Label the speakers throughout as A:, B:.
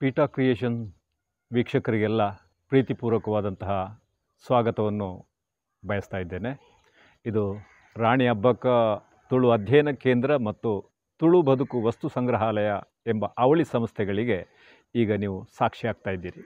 A: Pita creation ವೀಕ್ಷಕರಿಗೆಲ್ಲ ಪ್ರೀತಿಪೂರ್ವಕವಾದಂತಹ ಸ್ವಾಗತವನ್ನು ಬಯಸ್ತಾ ಇದ್ದೇನೆ. ಇದು ರಾಣಿ ಅಬ್ಬಕ್ಕ ತುಳು ಅಧ್ಯಯನ ಕೇಂದ್ರ ಮತ್ತು ತುಳು ಬದುಕು ವಸ್ತು ಸಂಗ್ರಹಾಲಯ ಎಂಬ ಅವಳಿ ಸಂಸ್ಥೆಗಳಿಗೆ ಈಗ ನೀವು ಸಾಕ್ಷಿಯಾಗ್ತಾ ಇದ್ದೀರಿ.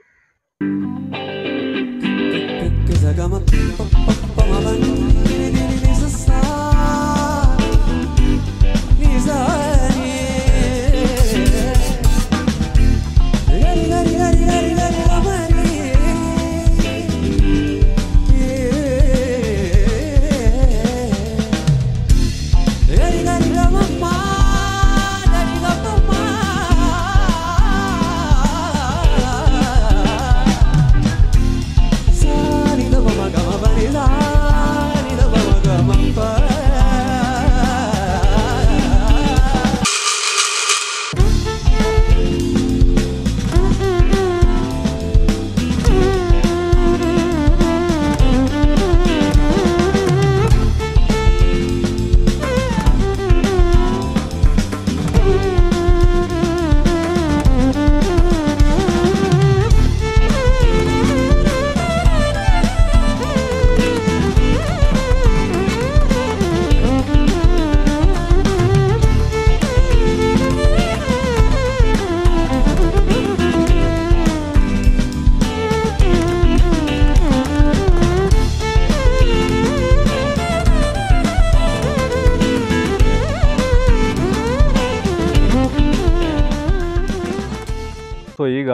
A: ಸೊ ಈಗ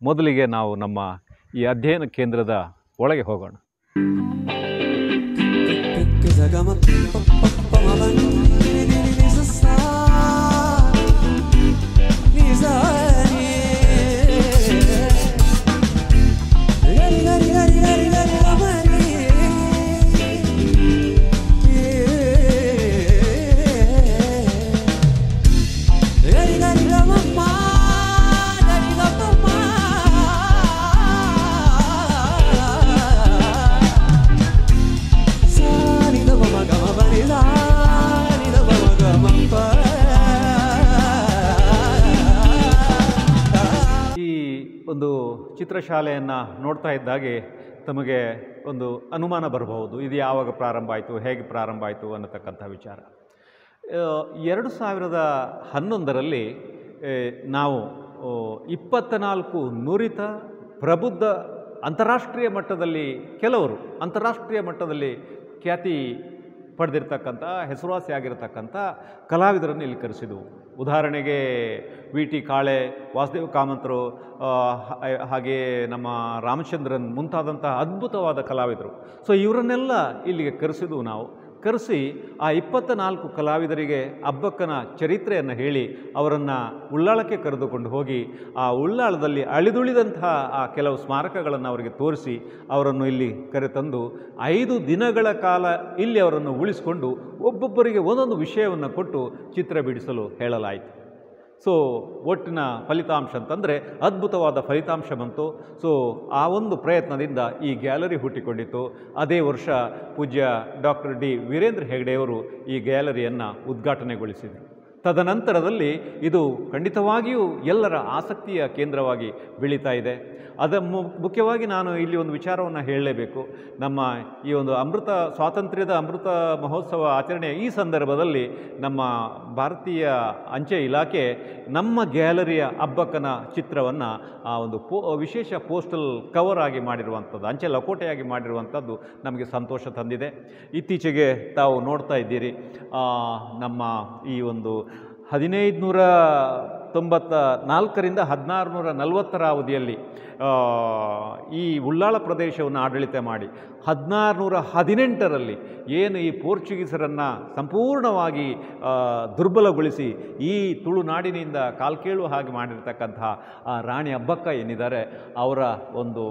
A: ಮೊದಲಿಗೆ ನಾವು ನಮ್ಮ ಈ ಅಧ್ಯಯನ ಕೇಂದ್ರದ ಒಳಗೆ ಹೋಗೋಣ. ಒಂದು ಚಿತ್ರಶಾಲೆಯನ್ನು ನೋಡ್ತಾ ಇದ್ದಾಗೆ ತಮಗೆ ಒಂದು ಅನುಮಾನ ಬರಬಹುದು, ಇದು ಯಾವಾಗ ಪ್ರಾರಂಭ ಆಯಿತು, ಹೇಗೆ ಪ್ರಾರಂಭ ಆಯಿತು ಅನ್ನತಕ್ಕಂಥ ವಿಚಾರ. 2011ರಲ್ಲಿ ನಾವು 24 ನುರಿತ ಪ್ರಬುದ್ಧ ಅಂತಾರಾಷ್ಟ್ರೀಯ ಮಟ್ಟದಲ್ಲಿ ಕೆಲವರು ಅಂತಾರಾಷ್ಟ್ರೀಯ ಮಟ್ಟದಲ್ಲಿ ಖ್ಯಾತಿ ಪಡೆದಿರ್ತಕ್ಕಂಥ ಹೆಸರುವಾಸಿಯಾಗಿರ್ತಕ್ಕಂಥ ಕಲಾವಿದರನ್ನು ಇಲ್ಲಿ ಕರೆಸಿದವು. ಉದಾಹರಣೆಗೆ ವಿ ಟಿ ಕಾಳೆ, ವಾಸುದೇವ ಕಾಮಂತರು, ಹಾಗೆಯೇ ನಮ್ಮ ರಾಮಚಂದ್ರನ್ ಮುಂತಾದಂಥ ಅದ್ಭುತವಾದ ಕಲಾವಿದರು. ಸೊ ಇವರನ್ನೆಲ್ಲ ಇಲ್ಲಿಗೆ ಕರೆಸಿದ್ವು. ನಾವು ಕರೆಸಿ ಆ 24 ಕಲಾವಿದರಿಗೆ ಅಬ್ಬಕ್ಕನ ಚರಿತ್ರೆಯನ್ನು ಹೇಳಿ ಅವರನ್ನು ಉಳ್ಳಾಳಕ್ಕೆ ಕರೆದುಕೊಂಡು ಹೋಗಿ ಆ ಉಳ್ಳಾಳದಲ್ಲಿ ಅಳಿದುಳಿದಂತಹ ಆ ಕೆಲವು ಸ್ಮಾರಕಗಳನ್ನು ಅವರಿಗೆ ತೋರಿಸಿ ಅವರನ್ನು ಇಲ್ಲಿ ಕರೆತಂದು 5 ದಿನಗಳ ಕಾಲ ಇಲ್ಲಿ ಅವರನ್ನು ಉಳಿಸಿಕೊಂಡು ಒಬ್ಬೊಬ್ಬರಿಗೆ ಒಂದೊಂದು ವಿಷಯವನ್ನು ಕೊಟ್ಟು ಚಿತ್ರ ಬಿಡಿಸಲು ಹೇಳಲಾಯಿತು. ಸೊ ಒಟ್ಟಿನ ಫಲಿತಾಂಶ ಅಂತಂದರೆ ಅದ್ಭುತವಾದ ಫಲಿತಾಂಶ ಬಂತು. ಸೊ ಆ ಒಂದು ಪ್ರಯತ್ನದಿಂದ ಈ ಗ್ಯಾಲರಿ ಹುಟ್ಟಿಕೊಂಡಿತ್ತು. ಅದೇ ವರ್ಷ ಪೂಜ್ಯ ಡಾಕ್ಟರ್ ಡಿ ವೀರೇಂದ್ರ ಹೆಗ್ಡೆಯವರು ಈ ಗ್ಯಾಲರಿಯನ್ನು ಉದ್ಘಾಟನೆಗೊಳಿಸಿದರು. ತದನಂತರದಲ್ಲಿ ಇದು ಖಂಡಿತವಾಗಿಯೂ ಎಲ್ಲರ ಆಸಕ್ತಿಯ ಕೇಂದ್ರವಾಗಿ ಬೆಳೀತಾ ಇದೆ. ಮುಖ್ಯವಾಗಿ ನಾನು ಇಲ್ಲಿ ಒಂದು ವಿಚಾರವನ್ನು ಹೇಳಲೇಬೇಕು. ನಮ್ಮ ಈ ಒಂದು ಸ್ವಾತಂತ್ರ್ಯದ ಅಮೃತ ಮಹೋತ್ಸವ ಆಚರಣೆಯ ಈ ಸಂದರ್ಭದಲ್ಲಿ ನಮ್ಮ ಭಾರತೀಯ ಅಂಚೆ ಇಲಾಖೆ ನಮ್ಮ ಗ್ಯಾಲರಿಯ ಅಬ್ಬಕ್ಕನ ಚಿತ್ರವನ್ನು ಆ ಒಂದು ವಿಶೇಷ ಪೋಸ್ಟಲ್ ಕವರ್ ಆಗಿ ಮಾಡಿರುವಂಥದ್ದು, ಅಂಚೆ ಲಕೋಟೆಯಾಗಿ ಮಾಡಿರುವಂಥದ್ದು ನಮಗೆ ಸಂತೋಷ ತಂದಿದೆ. ಇತ್ತೀಚೆಗೆ ತಾವು ನೋಡ್ತಾ ಇದ್ದೀರಿ, ನಮ್ಮ ಈ ಒಂದು 1594ರಿಂದ 1640ರ ಅವಧಿಯಲ್ಲಿ ಈ ಉಳ್ಳಾಳ ಪ್ರದೇಶವನ್ನು ಆಡಳಿತ ಮಾಡಿ 1618ರಲ್ಲಿ ಏನು ಈ ಪೋರ್ಚುಗೀಸರನ್ನು ಸಂಪೂರ್ಣವಾಗಿ ದುರ್ಬಲಗೊಳಿಸಿ ಈ ತುಳುನಾಡಿನಿಂದ ಕಾಲ್ಕೇಳುವ ಹಾಗೆ ಮಾಡಿರ್ತಕ್ಕಂತಹ ರಾಣಿ ಅಬ್ಬಕ್ಕ ಏನಿದ್ದಾರೆ ಅವರ ಒಂದು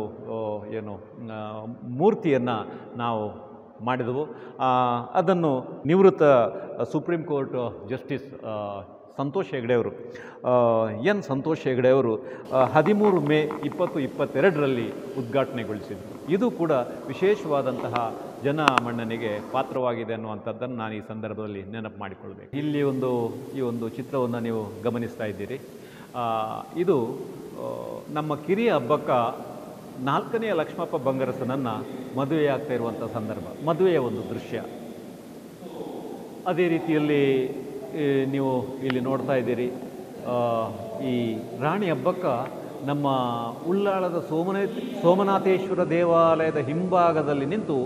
A: ಮೂರ್ತಿಯನ್ನು ನಾವು ಮಾಡಿದೆವು. ಅದನ್ನು ನಿವೃತ್ತ ಸುಪ್ರೀಂ ಕೋರ್ಟ್ ಜಸ್ಟಿಸ್ ಸಂತೋಷ್ ಹೆಗ್ಡೆಯವರು ಸಂತೋಷ್ ಹೆಗ್ಡೆಯವರು 13 ಮೇ 2022ರಲ್ಲಿ ಉದ್ಘಾಟನೆಗೊಳಿಸಿದರು. ಇದು ಕೂಡ ವಿಶೇಷವಾದಂತಹ ಜನ ಮನ್ನಣೆಗೆ ಪಾತ್ರವಾಗಿದೆ ಅನ್ನುವಂಥದ್ದನ್ನು ನಾನು ಈ ಸಂದರ್ಭದಲ್ಲಿ ನೆನಪು ಮಾಡಿಕೊಳ್ಬೇಕು. ಇಲ್ಲಿ ಈ ಒಂದು ಚಿತ್ರವನ್ನು ನೀವು ಗಮನಿಸ್ತಾ ಇದ್ದೀರಿ. ಇದು ನಮ್ಮ ಕಿರಿಯ ಹಬ್ಬಕ್ಕ 4ನೇ ಲಕ್ಷ್ಮಪ್ಪ ಬಂಗರಸನನ್ನು ಮದುವೆಯಾಗ್ತಾ ಇರುವಂಥ ಸಂದರ್ಭ, ಮದುವೆಯ ಒಂದು ದೃಶ್ಯ. ಅದೇ ರೀತಿಯಲ್ಲಿ ನೀವು ಇಲ್ಲಿ ನೋಡ್ತಾ ಇದ್ದೀರಿ, ಈ ರಾಣಿ ಹಬ್ಬಕ್ಕ ನಮ್ಮ ಉಳ್ಳಾಳದ ಸೋಮನಾಥೇಶ್ವರ ದೇವಾಲಯದ ಹಿಂಭಾಗದಲ್ಲಿ ನಿಂತು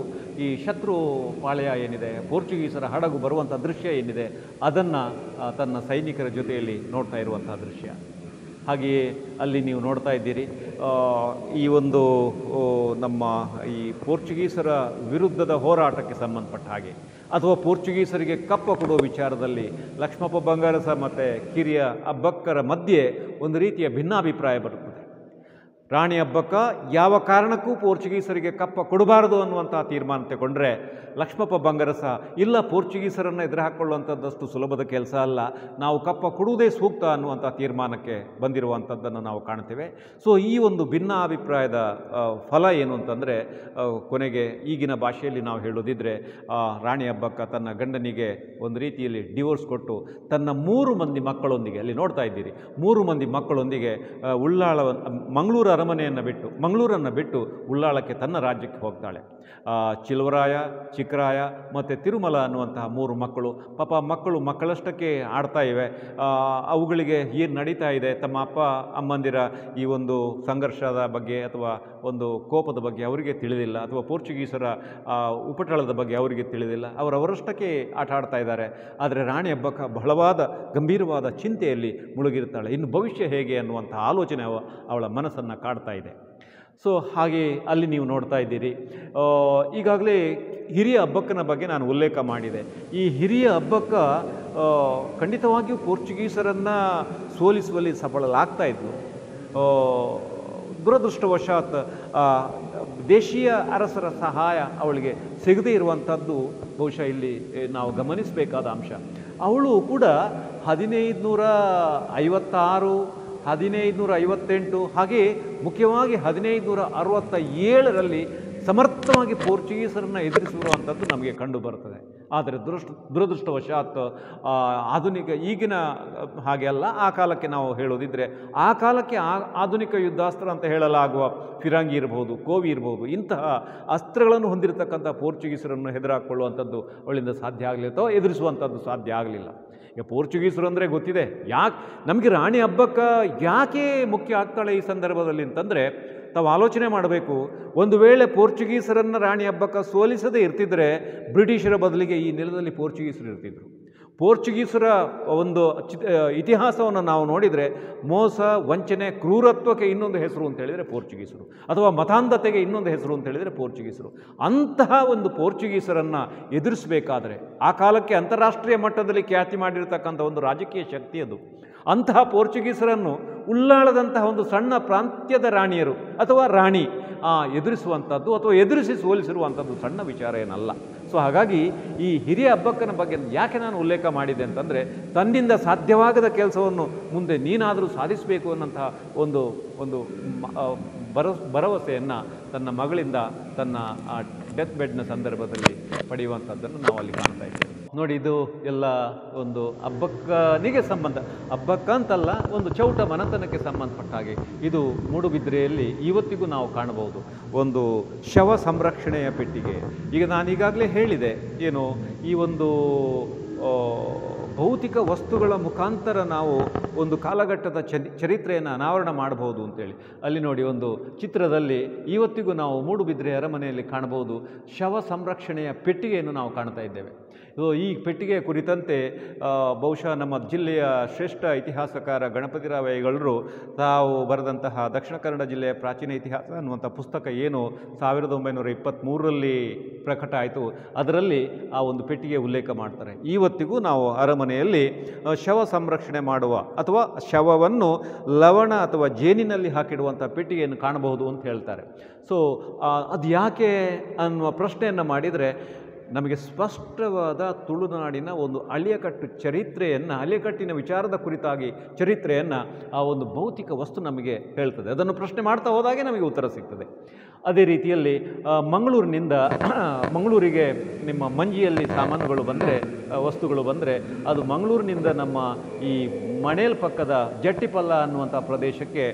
A: ಈ ಶತ್ರು ಪಾಳ್ಯ ಏನಿದೆ, ಪೋರ್ಚುಗೀಸರ ಹಡಗು ಬರುವಂಥ ದೃಶ್ಯ ಏನಿದೆ, ಅದನ್ನು ತನ್ನ ಸೈನಿಕರ ಜೊತೆಯಲ್ಲಿ ನೋಡ್ತಾ ಇರುವಂಥ ದೃಶ್ಯ. ಹಾಗೆಯೇ ಅಲ್ಲಿ ನೀವು ನೋಡ್ತಾ ಇದ್ದೀರಿ, ಈ ಒಂದು ನಮ್ಮ ಈ ಪೋರ್ಚುಗೀಸರ ವಿರುದ್ಧದ ಹೋರಾಟಕ್ಕೆ ಸಂಬಂಧಪಟ್ಟ ಹಾಗೆ ಅಥವಾ ಪೋರ್ಚುಗೀಸರಿಗೆ ಕಪ್ಪ ಕೊಡುವ ವಿಚಾರದಲ್ಲಿ ಲಕ್ಷ್ಮಪ್ಪ ಬಂಗಾರಸ ಮತ್ತು ಕಿರಿಯ ಅಬ್ಬಕ್ಕರ ಮಧ್ಯೆ ಒಂದು ರೀತಿಯ ಭಿನ್ನಾಭಿಪ್ರಾಯ ಬರುತ್ತದೆ. ರಾಣಿ ಹಬ್ಬಕ್ಕ ಯಾವ ಕಾರಣಕ್ಕೂ ಪೋರ್ಚುಗೀಸರಿಗೆ ಕಪ್ಪ ಕೊಡಬಾರದು ಅನ್ನುವಂಥ ತೀರ್ಮಾನ ತಗೊಂಡ್ರೆ, ಲಕ್ಷ್ಮಪ್ಪ ಬಂಗರಸ ಇಲ್ಲ, ಪೋರ್ಚುಗೀಸರನ್ನು ಎದುರು ಹಾಕ್ಕೊಳ್ಳುವಂಥದ್ದಷ್ಟು ಸುಲಭದ ಕೆಲಸ ಅಲ್ಲ, ನಾವು ಕಪ್ಪ ಕೊಡುವುದೇ ಸೂಕ್ತ ಅನ್ನುವಂಥ ತೀರ್ಮಾನಕ್ಕೆ ಬಂದಿರುವಂಥದ್ದನ್ನು ನಾವು ಕಾಣ್ತೇವೆ. ಸೊ ಈ ಒಂದು ಭಿನ್ನಾಭಿಪ್ರಾಯದ ಫಲ ಏನು ಅಂತಂದರೆ, ಕೊನೆಗೆ ಈಗಿನ ಭಾಷೆಯಲ್ಲಿ ನಾವು ಹೇಳೋದಿದ್ರೆ, ರಾಣಿ ಹಬ್ಬಕ್ಕ ತನ್ನ ಗಂಡನಿಗೆ ಒಂದು ರೀತಿಯಲ್ಲಿ ಡಿವೋರ್ಸ್ ಕೊಟ್ಟು ತನ್ನ 3 ಮಂದಿ ಮಕ್ಕಳೊಂದಿಗೆ, ಅಲ್ಲಿ ನೋಡ್ತಾ ಇದ್ದೀರಿ, 3 ಮಂದಿ ಮಕ್ಕಳೊಂದಿಗೆ ಮಂಗಳೂರನ್ನು ಬಿಟ್ಟು ಉಳ್ಳಾಳಕ್ಕೆ ತನ್ನ ರಾಜ್ಯಕ್ಕೆ ಹೋಗ್ತಾಳೆ. ಚಿಲ್ವರಾಯ, ಚಿಕ್ಕರಾಯ ಮತ್ತು ತಿರುಮಲ ಅನ್ನುವಂತಹ 3 ಮಕ್ಕಳು. ಪಾಪ ಮಕ್ಕಳಷ್ಟಕ್ಕೆ ಆಡ್ತಾ ಇವೆ. ಅವುಗಳಿಗೆ ಏನು ನಡೀತಾ ಇದೆ, ತಮ್ಮ ಅಪ್ಪ ಅಮ್ಮಂದಿರ ಈ ಒಂದು ಸಂಘರ್ಷದ ಬಗ್ಗೆ ಅಥವಾ ಒಂದು ಕೋಪದ ಬಗ್ಗೆ ಅವರಿಗೆ ತಿಳಿದಿಲ್ಲ, ಅಥವಾ ಪೋರ್ಚುಗೀಸರ ಉಪಟಳದ ಬಗ್ಗೆ ಅವರಿಗೆ ತಿಳಿದಿಲ್ಲ. ಅವರಷ್ಟಕ್ಕೆ ಆಟ ಆಡ್ತಾ ಇದ್ದಾರೆ. ಆದರೆ ರಾಣಿ ಹಬ್ಬಕ್ಕ ಬಹಳವಾದ ಗಂಭೀರವಾದ ಚಿಂತೆಯಲ್ಲಿ ಮುಳುಗಿರ್ತಾಳೆ. ಇನ್ನು ಭವಿಷ್ಯ ಹೇಗೆ ಅನ್ನುವಂಥ ಆಲೋಚನೆ ಅವಳ ಮನಸ್ಸನ್ನು ಕಾಡ್ತಾ ಇದೆ. ಸೊ ಹಾಗೆ ಅಲ್ಲಿ ನೀವು ನೋಡ್ತಾ ಇದ್ದೀರಿ, ಈಗಾಗಲೇ ಹಿರಿಯ ಹಬ್ಬಕ್ಕನ ಬಗ್ಗೆ ನಾನು ಉಲ್ಲೇಖ ಮಾಡಿದೆ. ಈ ಹಿರಿಯ ಹಬ್ಬಕ್ಕ ಖಂಡಿತವಾಗಿಯೂ ಪೋರ್ಚುಗೀಸರನ್ನು ಸೋಲಿಸುವಲ್ಲಿ ಸಫಲರಾಗ್ತಾ ಇದ್ದರು. ದುರದೃಷ್ಟವಶಾತ್ ದೇಶೀಯ ಅರಸರ ಸಹಾಯ ಅವಳಿಗೆ ಸಿಗದೇ ಇರುವಂಥದ್ದು ಬಹುಶಃ ಇಲ್ಲಿ ನಾವು ಗಮನಿಸಬೇಕಾದ ಅಂಶ. ಅವಳು ಕೂಡ 1556, 1558 ಹಾಗೆ ಮುಖ್ಯವಾಗಿ 1567ರಲ್ಲಿ ಸಮರ್ಥವಾಗಿ ಪೋರ್ಚುಗೀಸರನ್ನು ಎದುರಿಸಿರುವಂಥದ್ದು ನಮಗೆ ಕಂಡು ಬರ್ತದೆ. ಆದರೆ ದುರದೃಷ್ಟವಶಾತ್ ಈಗಿನ ಹಾಗೆ ಅಲ್ಲ, ಆ ಕಾಲಕ್ಕೆ ನಾವು ಹೇಳೋದಿದ್ದರೆ, ಆ ಕಾಲಕ್ಕೆ ಆಧುನಿಕ ಯುದ್ಧಾಸ್ತ್ರ ಅಂತ ಹೇಳಲಾಗುವ ಫಿರಂಗಿ ಇರ್ಬೋದು, ಕೋವಿ ಇರ್ಬೋದು, ಇಂತಹ ಅಸ್ತ್ರಗಳನ್ನು ಹೊಂದಿರತಕ್ಕಂಥ ಪೋರ್ಚುಗೀಸರನ್ನು ಹೆದರಾಕೊಳ್ಳುವಂಥದ್ದು ಅವಳಿಂದ ಸಾಧ್ಯ ಆಗಲಿಲ್ಲ, ಅಥವಾ ಎದುರಿಸುವಂಥದ್ದು ಸಾಧ್ಯ ಆಗಲಿಲ್ಲ. ಈಗ ಪೋರ್ಚುಗೀಸರು ಅಂದರೆ ಗೊತ್ತಿದೆ. ನಮಗೆ ರಾಣಿ ಹಬ್ಬಕ್ಕ ಯಾಕೆ ಮುಖ್ಯ ಆಗ್ತಾಳೆ ಈ ಸಂದರ್ಭದಲ್ಲಿ ಅಂತಂದರೆ, ತಾವು ಆಲೋಚನೆ ಮಾಡಬೇಕು. ಒಂದು ವೇಳೆ ಪೋರ್ಚುಗೀಸರನ್ನು ರಾಣಿ ಹಬ್ಬಕ್ಕ ಸೋಲಿಸದೇ ಇರ್ತಿದ್ರೆ, ಬ್ರಿಟಿಷರ ಬದಲಿಗೆ ಈ ನೆಲದಲ್ಲಿ ಪೋರ್ಚುಗೀಸರು ಇರ್ತಿದ್ರು. ಪೋರ್ಚುಗೀಸರ ಒಂದು ಇತಿಹಾಸವನ್ನು ನಾವು ನೋಡಿದರೆ, ಮೋಸ, ವಂಚನೆ, ಕ್ರೂರತ್ವಕ್ಕೆ ಇನ್ನೊಂದು ಹೆಸರು ಅಂತ ಹೇಳಿದರೆ ಪೋರ್ಚುಗೀಸರು, ಅಥವಾ ಮತಾಂಧತೆಗೆ ಇನ್ನೊಂದು ಹೆಸರು ಅಂತ ಹೇಳಿದರೆ ಪೋರ್ಚುಗೀಸರು. ಅಂತಹ ಒಂದು ಪೋರ್ಚುಗೀಸರನ್ನು ಎದುರಿಸಬೇಕಾದ್ರೆ, ಆ ಕಾಲಕ್ಕೆ ಅಂತಾರಾಷ್ಟ್ರೀಯ ಮಟ್ಟದಲ್ಲಿ ಖ್ಯಾತಿ ಮಾಡಿರ್ತಕ್ಕಂಥ ಒಂದು ರಾಜಕೀಯ ಶಕ್ತಿ ಅದು. ಅಂತಹ ಪೋರ್ಚುಗೀಸರನ್ನು ಉಳ್ಳಾಳದಂತಹ ಒಂದು ಸಣ್ಣ ಪ್ರಾಂತ್ಯದ ರಾಣಿಯರು ಅಥವಾ ರಾಣಿ ಎದುರಿಸುವಂಥದ್ದು ಅಥವಾ ಎದುರಿಸಿ ಸೋಲಿಸಿರುವಂಥದ್ದು ಸಣ್ಣ ವಿಚಾರ ಏನಲ್ಲ. ಸೊ ಹಾಗಾಗಿ ಈ ಹಿರಿಯ ಹಬ್ಬಕ್ಕನ ಬಗ್ಗೆ ಯಾಕೆ ನಾನು ಉಲ್ಲೇಖ ಮಾಡಿದೆ ಅಂತಂದರೆ, ತನ್ನಿಂದ ಸಾಧ್ಯವಾಗದ ಕೆಲಸವನ್ನು ಮುಂದೆ ನೀನಾದರೂ ಸಾಧಿಸಬೇಕು ಅನ್ನೋಂತಹ ಒಂದು ಭರವಸೆಯನ್ನು ತನ್ನ ಮಗಳಿಂದ ತನ್ನ ಡೆತ್ ಬೆಡ್ನ ಸಂದರ್ಭದಲ್ಲಿ ಪಡೆಯುವಂಥದ್ದನ್ನು ನಾವು ಅಲ್ಲಿ ಕಾಣ್ತಾ ಇದ್ದೇವೆ. ನೋಡಿ, ಇದು ಎಲ್ಲ ಒಂದು ಹಬ್ಬಕ್ಕನಿಗೆ ಹಬ್ಬಕ್ಕ ಅಂತಲ್ಲ, ಒಂದು ಚೌಟ ಮನೆತನಕ್ಕೆ ಸಂಬಂಧಪಟ್ಟ ಹಾಗೆ ಇದು ಮೂಡುಬಿದ್ರೆಯಲ್ಲಿ ಇವತ್ತಿಗೂ ನಾವು ಕಾಣಬಹುದು. ಒಂದು ಶವ ಸಂರಕ್ಷಣೆಯ ಪೆಟ್ಟಿಗೆ. ಈಗ ನಾನೀಗಾಗಲೇ ಹೇಳಿದೆ, ಏನು ಈ ಒಂದು ಭೌತಿಕ ವಸ್ತುಗಳ ಮುಖಾಂತರ ನಾವು ಒಂದು ಕಾಲಘಟ್ಟದ ಚರಿತ್ರೆಯನ್ನು ಅನಾವರಣ ಮಾಡಬಹುದು ಅಂತೇಳಿ. ಅಲ್ಲಿ ನೋಡಿ, ಒಂದು ಚಿತ್ರದಲ್ಲಿ ಇವತ್ತಿಗೂ ನಾವು ಮೂಡುಬಿದ್ರೆ ಅರಮನೆಯಲ್ಲಿ ಕಾಣಬಹುದು ಶವ ಸಂರಕ್ಷಣೆಯ ಪೆಟ್ಟಿಗೆಯನ್ನು ನಾವು ಕಾಣ್ತಾ ಇದ್ದೇವೆ. ಈ ಪೆಟ್ಟಿಗೆಯ ಕುರಿತಂತೆ ಬಹುಶಃ ನಮ್ಮ ಜಿಲ್ಲೆಯ ಶ್ರೇಷ್ಠ ಇತಿಹಾಸಕಾರ ಗಣಪತಿರಾವ್ ಐಗಳರು ತಾವು ಬರೆದಂತಹ ದಕ್ಷಿಣ ಕನ್ನಡ ಜಿಲ್ಲೆಯ ಪ್ರಾಚೀನ ಇತಿಹಾಸ ಅನ್ನುವಂಥ ಪುಸ್ತಕ ಏನು 1923ರಲ್ಲಿ ಪ್ರಕಟ ಆಯಿತು, ಅದರಲ್ಲಿ ಆ ಒಂದು ಪೆಟ್ಟಿಗೆ ಉಲ್ಲೇಖ ಮಾಡ್ತಾರೆ. ಇವತ್ತಿಗೂ ನಾವು ಅರಮನೆಯಲ್ಲಿ ಶವ ಸಂರಕ್ಷಣೆ ಮಾಡುವ ಅಥವಾ ಶವವನ್ನು ಲವಣ ಅಥವಾ ಜೇನಿನಲ್ಲಿ ಹಾಕಿಡುವಂಥ ಪೆಟ್ಟಿಗೆಯನ್ನು ಕಾಣಬಹುದು ಅಂತ ಹೇಳ್ತಾರೆ. ಸೊ ಅದು ಯಾಕೆ ಅನ್ನುವ ಪ್ರಶ್ನೆಯನ್ನು ಮಾಡಿದರೆ, ನಮಗೆ ಸ್ಪಷ್ಟವಾದ ತುಳುನಾಡಿನ ಒಂದು ಅಳಿಯಕಟ್ಟು ಚರಿತ್ರೆಯನ್ನು, ಅಳಿಯಕಟ್ಟಿನ ವಿಚಾರದ ಕುರಿತಾಗಿ ಚರಿತ್ರೆಯನ್ನು ಆ ಒಂದು ಭೌತಿಕ ವಸ್ತು ನಮಗೆ ಹೇಳ್ತದೆ. ಅದನ್ನು ಪ್ರಶ್ನೆ ಮಾಡ್ತಾ ಹೋದಾಗೆ ನಮಗೆ ಉತ್ತರ ಸಿಗ್ತದೆ. ಅದೇ ರೀತಿಯಲ್ಲಿ ಮಂಗಳೂರಿಗೆ ನಿಮ್ಮ ಮಂಜಿಯಲ್ಲಿ ಸಾಮಾನುಗಳು ಬಂದರೆ, ವಸ್ತುಗಳು ಬಂದರೆ, ಅದು ಮಂಗಳೂರಿನಿಂದ ನಮ್ಮ ಈ ಮಣೇಲ್ ಪಕ್ಕದ ಜಟ್ಟಿಪಲ್ಲ ಅನ್ನುವಂಥ ಪ್ರದೇಶಕ್ಕೆ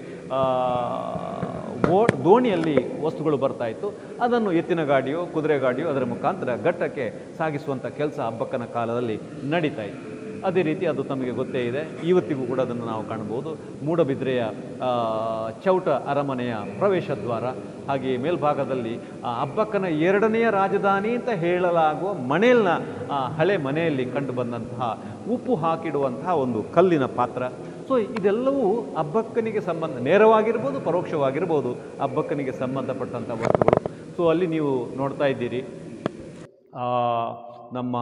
A: ದೋಣಿಯಲ್ಲಿ ವಸ್ತುಗಳು ಬರ್ತಾಯಿತ್ತು. ಅದನ್ನು ಎತ್ತಿನ ಗಾಡಿಯೋ ಕುದುರೆ ಗಾಡಿಯೋ ಅದರ ಮುಖಾಂತರ ಘಟ್ಟಕ್ಕೆ ಸಾಗಿಸುವಂಥ ಕೆಲಸ ಅಬ್ಬಕ್ಕನ ಕಾಲದಲ್ಲಿ ನಡೀತಾಯಿತ್ತು. ಅದೇ ರೀತಿ ಅದು ತಮಗೆ ಗೊತ್ತೇ ಇದೆ, ಇವತ್ತಿಗೂ ಕೂಡ ಅದನ್ನು ನಾವು ಕಾಣ್ಬೋದು. ಮೂಡಬಿದ್ರೆಯ ಚೌಟ ಅರಮನೆಯ ಪ್ರವೇಶ ದ್ವಾರ, ಹಾಗೆಯೇ ಮೇಲ್ಭಾಗದಲ್ಲಿ ಅಬ್ಬಕ್ಕನ ಎರಡನೆಯ ರಾಜಧಾನಿ ಅಂತ ಹೇಳಲಾಗುವ ಮಣೇಲ್ನ ಹಳೆ ಮನೆಯಲ್ಲಿ ಕಂಡು ಬಂದಂತಹ ಉಪ್ಪು ಹಾಕಿಡುವಂತಹ ಒಂದು ಕಲ್ಲಿನ ಪಾತ್ರ. ಸೊ ಇದೆಲ್ಲವೂ ಅಬ್ಬಕ್ಕನಿಗೆ ನೇರವಾಗಿರ್ಬೋದು ಪರೋಕ್ಷವಾಗಿರ್ಬೋದು ಅಬ್ಬಕ್ಕನಿಗೆ ಸಂಬಂಧಪಟ್ಟಂಥ ವಸ್ತುಗಳು. ಸೊ ಅಲ್ಲಿ ನೀವು ನೋಡ್ತಾ ಇದ್ದೀರಿ, ನಮ್ಮ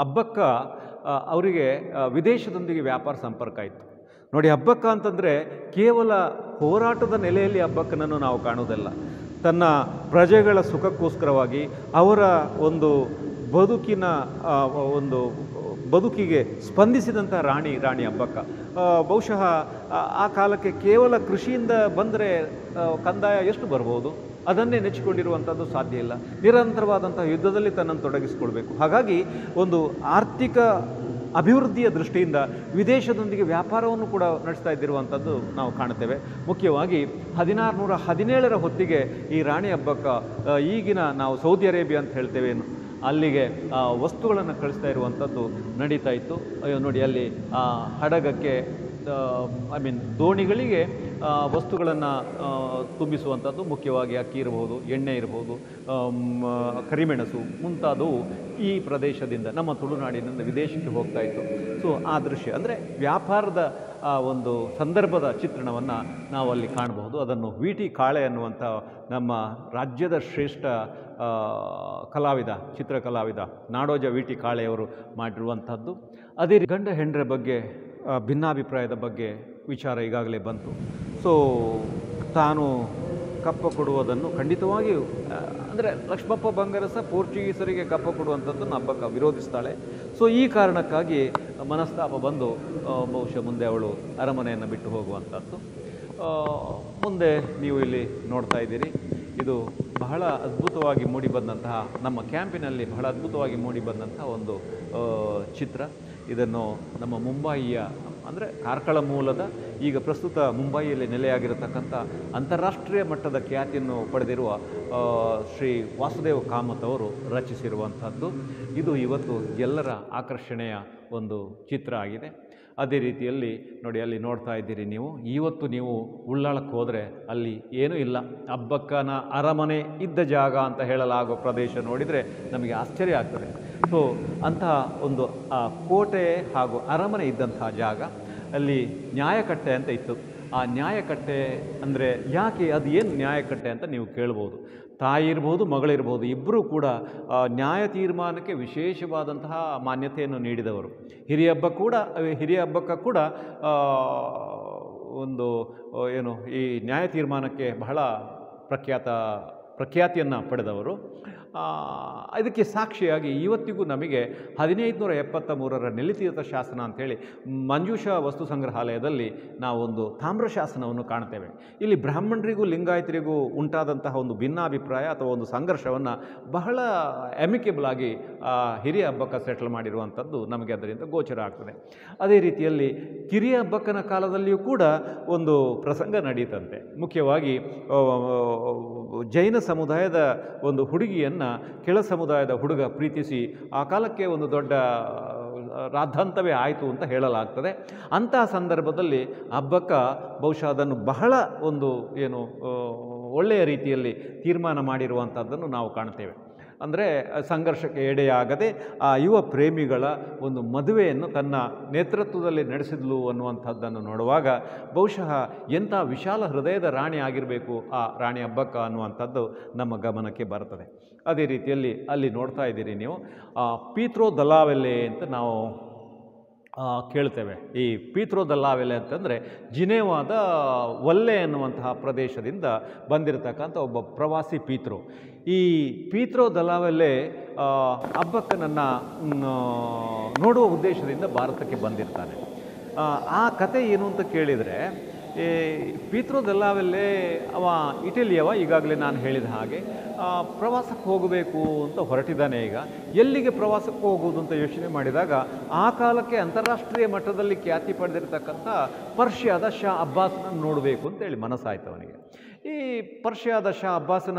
A: ಅಬ್ಬಕ್ಕ ಅವರಿಗೆ ವಿದೇಶದೊಂದಿಗೆ ವ್ಯಾಪಾರ ಸಂಪರ್ಕ ಇತ್ತು. ನೋಡಿ, ಅಬ್ಬಕ್ಕ ಅಂತಂದರೆ ಕೇವಲ ಹೋರಾಟದ ನೆಲೆಯಲ್ಲಿ ಅಬ್ಬಕ್ಕನನ್ನು ನಾವು ಕಾಣೋದಲ್ಲ. ತನ್ನ ಪ್ರಜೆಗಳ ಸುಖಕ್ಕೋಸ್ಕರವಾಗಿ ಅವರ ಒಂದು ಬದುಕಿಗೆ ಸ್ಪಂದಿಸಿದಂಥ ರಾಣಿ ಅಬ್ಬಕ್ಕ. ಬಹುಶಃ ಆ ಕಾಲಕ್ಕೆ ಕೇವಲ ಕೃಷಿಯಿಂದ ಬಂದರೆ ಕಂದಾಯ ಎಷ್ಟು ಬರ್ಬೋದು, ಅದನ್ನೇ ನೆಚ್ಚಿಕೊಂಡಿರುವಂಥದ್ದು ಸಾಧ್ಯ ಇಲ್ಲ. ನಿರಂತರವಾದಂಥ ಯುದ್ಧದಲ್ಲಿ ತನ್ನನ್ನು ತೊಡಗಿಸಿಕೊಳ್ಬೇಕು. ಹಾಗಾಗಿ ಒಂದು ಆರ್ಥಿಕ ಅಭಿವೃದ್ಧಿಯ ದೃಷ್ಟಿಯಿಂದ ವಿದೇಶದೊಂದಿಗೆ ವ್ಯಾಪಾರವನ್ನು ಕೂಡ ನಡೆಸ್ತಾ ಇದ್ದಿರುವಂಥದ್ದು ನಾವು ಕಾಣುತ್ತೇವೆ. ಮುಖ್ಯವಾಗಿ 1617 ಹೊತ್ತಿಗೆ ಈ ರಾಣಿ ಅಬ್ಬಕ್ಕ ಈಗಿನ ನಾವು ಸೌದಿ ಅರೇಬಿಯಾ ಅಂತ ಹೇಳ್ತೇವೆ, ಅಲ್ಲಿಗೆ ವಸ್ತುಗಳನ್ನು ಕಳಿಸ್ತಾ ಇರುವಂಥದ್ದು ನಡೀತಾ ಇತ್ತು. ನೋಡಿ, ಅಲ್ಲಿ ಹಡಗಕ್ಕೆ ದೋಣಿಗಳಿಗೆ ವಸ್ತುಗಳನ್ನು ತುಂಬಿಸುವಂಥದ್ದು, ಮುಖ್ಯವಾಗಿ ಅಕ್ಕಿ ಇರಬಹುದು, ಎಣ್ಣೆ ಇರಬಹುದು, ಕರಿಮೆಣಸು ಮುಂತಾದವು ಈ ಪ್ರದೇಶದಿಂದ ನಮ್ಮ ತುಳುನಾಡಿನಿಂದ ವಿದೇಶಕ್ಕೆ ಹೋಗ್ತಾ ಇತ್ತು. ಸೊ ಆ ದೃಶ್ಯ ಅಂದರೆ ವ್ಯಾಪಾರದ ಒಂದು ಸಂದರ್ಭದ ಚಿತ್ರಣವನ್ನು ನಾವು ಅಲ್ಲಿ ಕಾಣಬಹುದು. ಅದನ್ನು ವಿ ಟಿ ಕಾಳೆ ಅನ್ನುವಂಥ ನಮ್ಮ ರಾಜ್ಯದ ಶ್ರೇಷ್ಠ ಚಿತ್ರಕಲಾವಿದ ನಾಡೋಜ ವಿ ಟಿ ಕಾಳೆಯವರು ಮಾಡಿರುವಂಥದ್ದು. ಅದೇ ಗಂಡ ಹೆಂಡರ ಬಗ್ಗೆ ಭಿನ್ನಾಭಿಪ್ರಾಯದ ಬಗ್ಗೆ ವಿಚಾರ ಈಗಾಗಲೇ ಬಂತು. ಸೊ ತಾನು ಕಪ್ಪ ಕೊಡುವುದನ್ನು ಖಂಡಿತವಾಗಿಯೂ ಅಂದರೆ ಲಕ್ಷ್ಮಪ್ಪ ಬಂಗಾರಸ ಪೋರ್ಚುಗೀಸರಿಗೆ ಕಪ್ಪ ಕೊಡುವಂಥದ್ದನ್ನು ಅಬ್ಬಕ್ಕ ವಿರೋಧಿಸ್ತಾಳೆ. ಸೊ ಈ ಕಾರಣಕ್ಕಾಗಿ ಮನಸ್ತಾಪ ಬಂದು ಬಹುಶಃ ಮುಂದೆ ಅವಳು ಅರಮನೆಯನ್ನು ಬಿಟ್ಟು ಹೋಗುವಂಥದ್ದು. ಮುಂದೆ ನೀವು ಇಲ್ಲಿ ನೋಡ್ತಾ ಇದ್ದೀರಿ, ಇದು ಬಹಳ ಅದ್ಭುತವಾಗಿ ಮೂಡಿಬಂದಂತಹ, ನಮ್ಮ ಕ್ಯಾಂಪಿನಲ್ಲಿ ಬಹಳ ಅದ್ಭುತವಾಗಿ ಮೂಡಿಬಂದಂತಹ ಒಂದು ಚಿತ್ರ. ಇದನ್ನು ನಮ್ಮ ಮುಂಬಯಿಯ ಅಂದರೆ ಕಾರ್ಕಳ ಮೂಲದ, ಈಗ ಪ್ರಸ್ತುತ ಮುಂಬಯಿಯಲ್ಲಿ ನೆಲೆಯಾಗಿರತಕ್ಕಂಥ ಅಂತಾರಾಷ್ಟ್ರೀಯ ಮಟ್ಟದ ಖ್ಯಾತಿಯನ್ನು ಪಡೆದಿರುವ ಶ್ರೀ ವಾಸುದೇವ ಕಾಮತ್ ಅವರು ರಚಿಸಿರುವಂಥದ್ದು. ಇದು ಇವತ್ತು ಎಲ್ಲರ ಆಕರ್ಷಣೆಯ ಒಂದು ಚಿತ್ರ ಆಗಿದೆ. ಅದೇ ರೀತಿಯಲ್ಲಿ ನೋಡಿ, ಅಲ್ಲಿ ನೋಡ್ತಾ ಇದ್ದೀರಿ ನೀವು, ಇವತ್ತು ನೀವು ಉಳ್ಳಾಳಕ್ಕೆ ಹೋದರೆ ಅಲ್ಲಿ ಏನೂ ಇಲ್ಲ. ಅಬ್ಬಕ್ಕನ ಅರಮನೆ ಇದ್ದ ಜಾಗ ಅಂತ ಹೇಳಲಾಗುವ ಪ್ರದೇಶ ನೋಡಿದರೆ ನಮಗೆ ಆಶ್ಚರ್ಯ ಆಗ್ತದೆ. ಸೊ ಅಂತಹ ಒಂದು ಕೋಟೆ ಹಾಗೂ ಅರಮನೆ ಇದ್ದಂತಹ ಜಾಗ, ಅಲ್ಲಿ ನ್ಯಾಯಕಟ್ಟೆ ಅಂತ ಇತ್ತು. ಆ ನ್ಯಾಯಕಟ್ಟೆ ಅಂದರೆ ಯಾಕೆ, ಅದು ಏನು ನ್ಯಾಯಕಟ್ಟೆ ಅಂತ ನೀವು ಕೇಳ್ಬೋದು. ತಾಯಿ ಇರ್ಬೋದು, ಮಗಳಿರ್ಬೋದು, ಇಬ್ಬರೂ ಕೂಡ ನ್ಯಾಯ ತೀರ್ಮಾನಕ್ಕೆ ವಿಶೇಷವಾದಂತಹ ಮಾನ್ಯತೆಯನ್ನು ನೀಡಿದವರು. ಹಿರಿಯ ಹಬ್ಬಕ್ಕ ಕೂಡ ಒಂದು ಈ ನ್ಯಾಯ ತೀರ್ಮಾನಕ್ಕೆ ಬಹಳ ಪ್ರಖ್ಯಾತಿಯನ್ನು ಪಡೆದವರು. ಇದಕ್ಕೆ ಸಾಕ್ಷಿಯಾಗಿ ಇವತ್ತಿಗೂ ನಮಗೆ 1573 ನೆಲ್ಲಿತೀರ್ಥ ಶಾಸನ ಅಂಥೇಳಿ ಮಂಜೂಷಾ ವಸ್ತು ಸಂಗ್ರಹಾಲಯದಲ್ಲಿ ನಾವು ಒಂದು ತಾಮ್ರ ಶಾಸನವನ್ನು ಕಾಣ್ತೇವೆ. ಇಲ್ಲಿ ಬ್ರಾಹ್ಮಣರಿಗೂ ಲಿಂಗಾಯತರಿಗೂ ಉಂಟಾದಂತಹ ಒಂದು ಭಿನ್ನಾಭಿಪ್ರಾಯ ಅಥವಾ ಒಂದು ಸಂಘರ್ಷವನ್ನು ಬಹಳ ಅಮಿಕೇಬಲ್ ಆಗಿ ಹಿರಿಯ ಹಬ್ಬಕ್ಕ ಸೆಟ್ಲ್ ಮಾಡಿರುವಂಥದ್ದು ನಮಗೆ ಅದರಿಂದ ಗೋಚರ ಆಗ್ತದೆ. ಅದೇ ರೀತಿಯಲ್ಲಿ ಕಿರಿಯ ಹಬ್ಬಕ್ಕನ ಕಾಲದಲ್ಲಿಯೂ ಕೂಡ ಒಂದು ಪ್ರಸಂಗ ನಡೀತಂತೆ. ಮುಖ್ಯವಾಗಿ ಜೈನ ಸಮುದಾಯದ ಒಂದು ಹುಡುಗಿಯನ್ನು ಕೆಳ ಸಮುದಾಯದ ಹುಡುಗ ಪ್ರೀತಿಸಿ ಆ ಕಾಲಕ್ಕೆ ಒಂದು ದೊಡ್ಡ ರಾದ್ಧಾಂತವೇ ಆಯಿತು ಅಂತ ಹೇಳಲಾಗ್ತದೆ. ಅಂತಹ ಸಂದರ್ಭದಲ್ಲಿ ಹಬ್ಬಕ್ಕ ಬಹುಶಃ ಅದನ್ನು ಬಹಳ ಒಂದು ಒಳ್ಳೆಯ ರೀತಿಯಲ್ಲಿ ತೀರ್ಮಾನ ಮಾಡಿರುವಂಥದ್ದನ್ನು ನಾವು ಕಾಣ್ತೇವೆ. ಅಂದರೆ ಸಂಘರ್ಷಕ್ಕೆ ಎಡೆಯಾಗದೆ ಆ ಯುವ ಪ್ರೇಮಿಗಳ ಒಂದು ಮದುವೆಯನ್ನು ತನ್ನ ನೇತೃತ್ವದಲ್ಲಿ ನಡೆಸಿದ್ಲು ಅನ್ನುವಂಥದ್ದನ್ನು ನೋಡುವಾಗ ಬಹುಶಃ ಎಂಥ ವಿಶಾಲ ಹೃದಯದ ರಾಣಿ ಆಗಿರಬೇಕು ಆ ರಾಣಿ ಹಬ್ಬಕ್ಕ ಅನ್ನುವಂಥದ್ದು ನಮ್ಮ ಗಮನಕ್ಕೆ ಬರ್ತದೆ. ಅದೇ ರೀತಿಯಲ್ಲಿ ಅಲ್ಲಿ ನೋಡ್ತಾ ಇದ್ದೀರಿ ನೀವು, ಪೀತ್ರೋ ದಲಾವೆಲ್ಲೆ ಅಂತ ನಾವು ಕೇಳ್ತೇವೆ. ಈ ಪೀತ್ರೋ ದೆಲ್ಲಾ ವೆಲ್ಲೆ ಅಂತಂದರೆ ಜಿನೇವಾದ ಒಲ್ಲೆ ಎನ್ನುವಂತಹ ಪ್ರದೇಶದಿಂದ ಬಂದಿರತಕ್ಕಂಥ ಒಬ್ಬ ಪ್ರವಾಸಿ ಪೀತ್ರೋ. ಈ ಪೀತ್ರೋ ದೆಲ್ಲಾ ವೆಲ್ಲೆ ಅಬ್ಬಕ್ಕನನ್ನು ನೋಡುವ ಉದ್ದೇಶದಿಂದ ಭಾರತಕ್ಕೆ ಬಂದಿರ್ತಾನೆ. ಆ ಕತೆ ಏನು ಅಂತ ಕೇಳಿದರೆ, ಈ ಪೀತ್ರೋ ದೆಲ್ಲಾ ವೆಲ್ಲೆ ಅವ ಇಟಲಿಯವ, ಈಗಾಗಲೇ ನಾನು ಹೇಳಿದ ಹಾಗೆ ಪ್ರವಾಸಕ್ಕೆ ಹೋಗಬೇಕು ಅಂತ ಹೊರಟಿದ್ದಾನೆ. ಈಗ ಎಲ್ಲಿಗೆ ಪ್ರವಾಸಕ್ಕೆ ಹೋಗುವುದು ಅಂತ ಯೋಚನೆ ಮಾಡಿದಾಗ ಆ ಕಾಲಕ್ಕೆ ಅಂತಾರಾಷ್ಟ್ರೀಯ ಮಟ್ಟದಲ್ಲಿ ಖ್ಯಾತಿ ಪಡೆದಿರತಕ್ಕಂಥ ಪರ್ಷಿಯಾದ ಶಾ ಅಬ್ಬಾಸ್ನ ನೋಡಬೇಕು ಅಂತೇಳಿ ಮನಸ್ಸಾಯ್ತು ಅವನಿಗೆ. ಈ ಪರ್ಷಿಯಾದ ಶಾ ಅಬ್ಬಾಸನ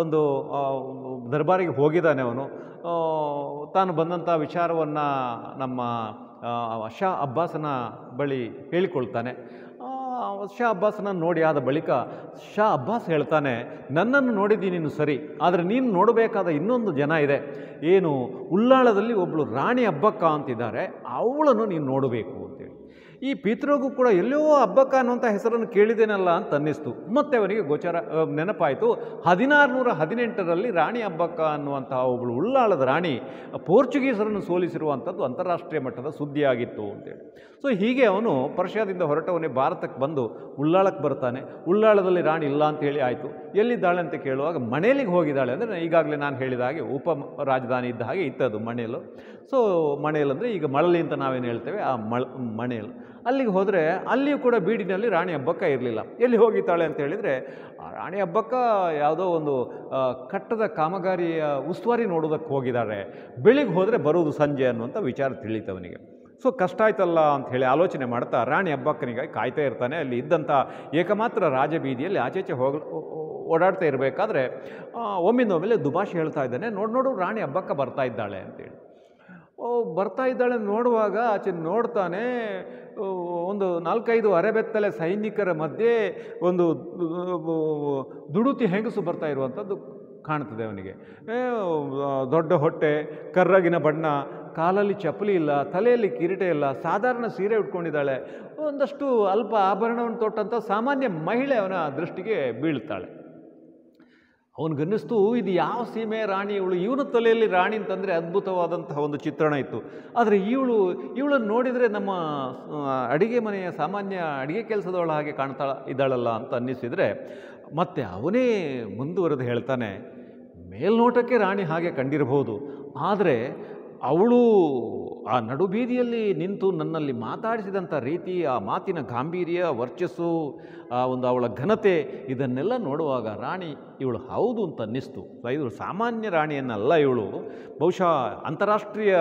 A: ಒಂದು ದರ್ಬಾರಿಗೆ ಹೋಗಿದ್ದಾನೆ ಅವನು. ತಾನು ಬಂದಂಥ ವಿಚಾರವನ್ನು ನಮ್ಮ ಶಾ ಅಬ್ಬಾಸನ ಬಳಿ ಹೇಳಿಕೊಳ್ತಾನೆ. ಶಾ ಅಬ್ಬಾಸನ ನೋಡಿ ಆದ ಬಳಿಕ ಶಾ ಅಬ್ಬಾಸ್ ಹೇಳ್ತಾನೆ, ನನ್ನನ್ನು ನೋಡಿದ್ದೀನಿ ನೀನು ಸರಿ, ಆದರೆ ನೀನು ನೋಡಬೇಕಾದ ಇನ್ನೊಂದು ಜನ ಇದೆ. ಏನು, ಉಳ್ಳಾಳದಲ್ಲಿ ಒಬ್ಬಳು ರಾಣಿ ಅಬ್ಬಕ್ಕ ಅಂತಿದ್ದಾರೆ, ಅವಳನ್ನು ನೀನು ನೋಡಬೇಕು ಅಂತೇಳಿ. ಈ ಪೀತ್ರೋಗೂ ಕೂಡ ಎಲ್ಲೋ ಅಬ್ಬಕ್ಕ ಅನ್ನುವಂಥ ಹೆಸರನ್ನು ಕೇಳಿದ್ದೇನಲ್ಲ ಅಂತ ಅನ್ನಿಸ್ತು. ಮತ್ತೆ ಅವನಿಗೆ ನೆನಪಾಯಿತು, 1618ರಲ್ಲಿ ರಾಣಿ ಅಬ್ಬಕ್ಕ ಅನ್ನುವಂತಹ ಒಬ್ಬಳು ಉಳ್ಳಾಳದ ರಾಣಿ ಪೋರ್ಚುಗೀಸರನ್ನು ಸೋಲಿಸಿರುವಂಥದ್ದು ಅಂತಾರಾಷ್ಟ್ರೀಯ ಮಟ್ಟದ ಸುದ್ದಿಯಾಗಿತ್ತು ಅಂತೇಳಿ. ಸೊ ಹೀಗೆ ಅವನು ಪರ್ಷಿಯಾದಿಂದ ಹೊರಟವನೇ ಭಾರತಕ್ಕೆ ಬಂದು ಉಳ್ಳಾಳಕ್ಕೆ ಬರ್ತಾನೆ. ಉಳ್ಳಾಳದಲ್ಲಿ ರಾಣಿ ಇಲ್ಲ ಅಂತೇಳಿ ಆಯಿತು. ಎಲ್ಲಿದ್ದಾಳೆ ಅಂತ ಕೇಳುವಾಗ ಮಣೇಲಿಗೆ ಹೋಗಿದ್ದಾಳೆ. ಅಂದರೆ ಈಗಾಗಲೇ ನಾನು ಹೇಳಿದ ಹಾಗೆ ಉಪ ರಾಜಧಾನಿ ಇದ್ದ ಹಾಗೆ ಇತ್ತದು ಮಣೇಲು. ಸೊ ಮಣೇಲ್ ಅಂದರೆ ಈಗ ಮಳಲಿ ಅಂತ ನಾವೇನು ಹೇಳ್ತೇವೆ, ಆ ಮಣೇಲ್. ಅಲ್ಲಿಗೆ ಹೋದರೆ ಅಲ್ಲಿಯೂ ಕೂಡ ಬೀಡಿನಲ್ಲಿ ರಾಣಿ ಅಬ್ಬಕ್ಕ ಇರಲಿಲ್ಲ. ಎಲ್ಲಿ ಹೋಗಿದ್ದಾಳೆ ಅಂತ ಹೇಳಿದರೆ, ರಾಣಿ ಅಬ್ಬಕ್ಕ ಯಾವುದೋ ಒಂದು ಕಟ್ಟದ ಕಾಮಗಾರಿಯ ಉಸ್ತುವಾರಿ ನೋಡೋದಕ್ಕೆ ಹೋಗಿದ್ದಾರೆ. ಬೆಳಿಗ್ಗೆ ಹೋದರೆ ಬರುವುದು ಸಂಜೆ ಅನ್ನುವಂಥ ವಿಚಾರ ತಿಳಿತವನಿಗೆ. ಸೊ ಕಷ್ಟ ಆಯ್ತಲ್ಲ ಅಂಥೇಳಿ ಆಲೋಚನೆ ಮಾಡ್ತಾ ರಾಣಿ ಅಬ್ಬಕ್ಕನಿಗಾಗಿ ಕಾಯ್ತಾ ಇರ್ತಾನೆ. ಅಲ್ಲಿ ಇದ್ದಂಥ ಏಕಮಾತ್ರ ರಾಜಬೀದಿಯಲ್ಲಿ ಆಚೆಚೆ ಓಡಾಡ್ತಾ ಇರಬೇಕಾದ್ರೆ ಒಮ್ಮಿಂದೊಮ್ಮೆಲೆ ದುಭಾಷೆ ಹೇಳ್ತಾ ಇದ್ದಾನೆ, ನೋಡು ರಾಣಿ ಅಬ್ಬಕ್ಕ ಬರ್ತಾ ಇದ್ದಾಳೆ ಅಂತೇಳಿ. ಬರ್ತಾ ಇದ್ದಾಳೆ ನೋಡುವಾಗ ಆಚೆ ನೋಡ್ತಾನೆ, ಒಂದು 4-5 ಅರೆಬೆತ್ತಲೆ ಸೈನಿಕರ ಮಧ್ಯೆ ಒಂದು ದುಡುತಿ ಹೆಂಗಸು ಬರ್ತಾ ಇರುವಂಥದ್ದು ಕಾಣ್ತದೆ ಅವನಿಗೆ. ದೊಡ್ಡ ಹೊಟ್ಟೆ, ಕರ್ರಗಿನ ಬಣ್ಣ, ಕಾಲಲ್ಲಿ ಚಪ್ಪಲಿ ಇಲ್ಲ, ತಲೆಯಲ್ಲಿ ಕಿರೀಟ ಇಲ್ಲ, ಸಾಧಾರಣ ಸೀರೆ ಉಟ್ಕೊಂಡಿದ್ದಾಳೆ. ಒಂದಷ್ಟು ಅಲ್ಪ ಆಭರಣವನ್ನು ತೊಟ್ಟಂಥ ಸಾಮಾನ್ಯ ಮಹಿಳೆ ಅವನ ದೃಷ್ಟಿಗೆ ಬೀಳ್ತಾಳೆ. ಅವನಿಗನ್ನಿಸ್ತು, ಇದು ಯಾವ ಸೀಮೆ ರಾಣಿ ಇವಳು? ಇವನ ತಲೆಯಲ್ಲಿ ರಾಣಿ ಅಂತಂದರೆ ಅದ್ಭುತವಾದಂತಹ ಒಂದು ಚಿತ್ರಣ ಇತ್ತು. ಆದರೆ ಇವಳನ್ನು ನೋಡಿದರೆ ನಮ್ಮ ಅಡಿಗೆ ಮನೆಯ ಸಾಮಾನ್ಯ ಅಡಿಗೆ ಕೆಲಸದವಳ ಹಾಗೆ ಕಾಣ್ತಾ ಇದ್ದಾಳಲ್ಲ ಅಂತ ಅನ್ನಿಸಿದರೆ, ಮತ್ತೆ ಅವನೇ ಮುಂದುವರೆದು ಹೇಳ್ತಾನೆ, ಮೇಲ್ನೋಟಕ್ಕೆ ರಾಣಿ ಹಾಗೆ ಕಂಡಿರಬಹುದು, ಆದರೆ ಅವಳು ಆ ನಡುಬೀದಿಯಲ್ಲಿ ನಿಂತು ನನ್ನಲ್ಲಿ ಮಾತಾಡಿಸಿದಂಥ ರೀತಿ, ಆ ಮಾತಿನ ಗಾಂಭೀರ್ಯ, ವರ್ಚಸ್ಸು, ಆ ಒಂದು ಅವಳ ಘನತೆ, ಇದನ್ನೆಲ್ಲ ನೋಡುವಾಗ ರಾಣಿ ಇವಳು ಹೌದು ಅಂತ ಅನ್ನಿಸ್ತು. ಇದು ಸಾಮಾನ್ಯ ರಾಣಿಯನ್ನಲ್ಲ, ಇವಳು ಬಹುಶಃ ಅಂತಾರಾಷ್ಟ್ರೀಯ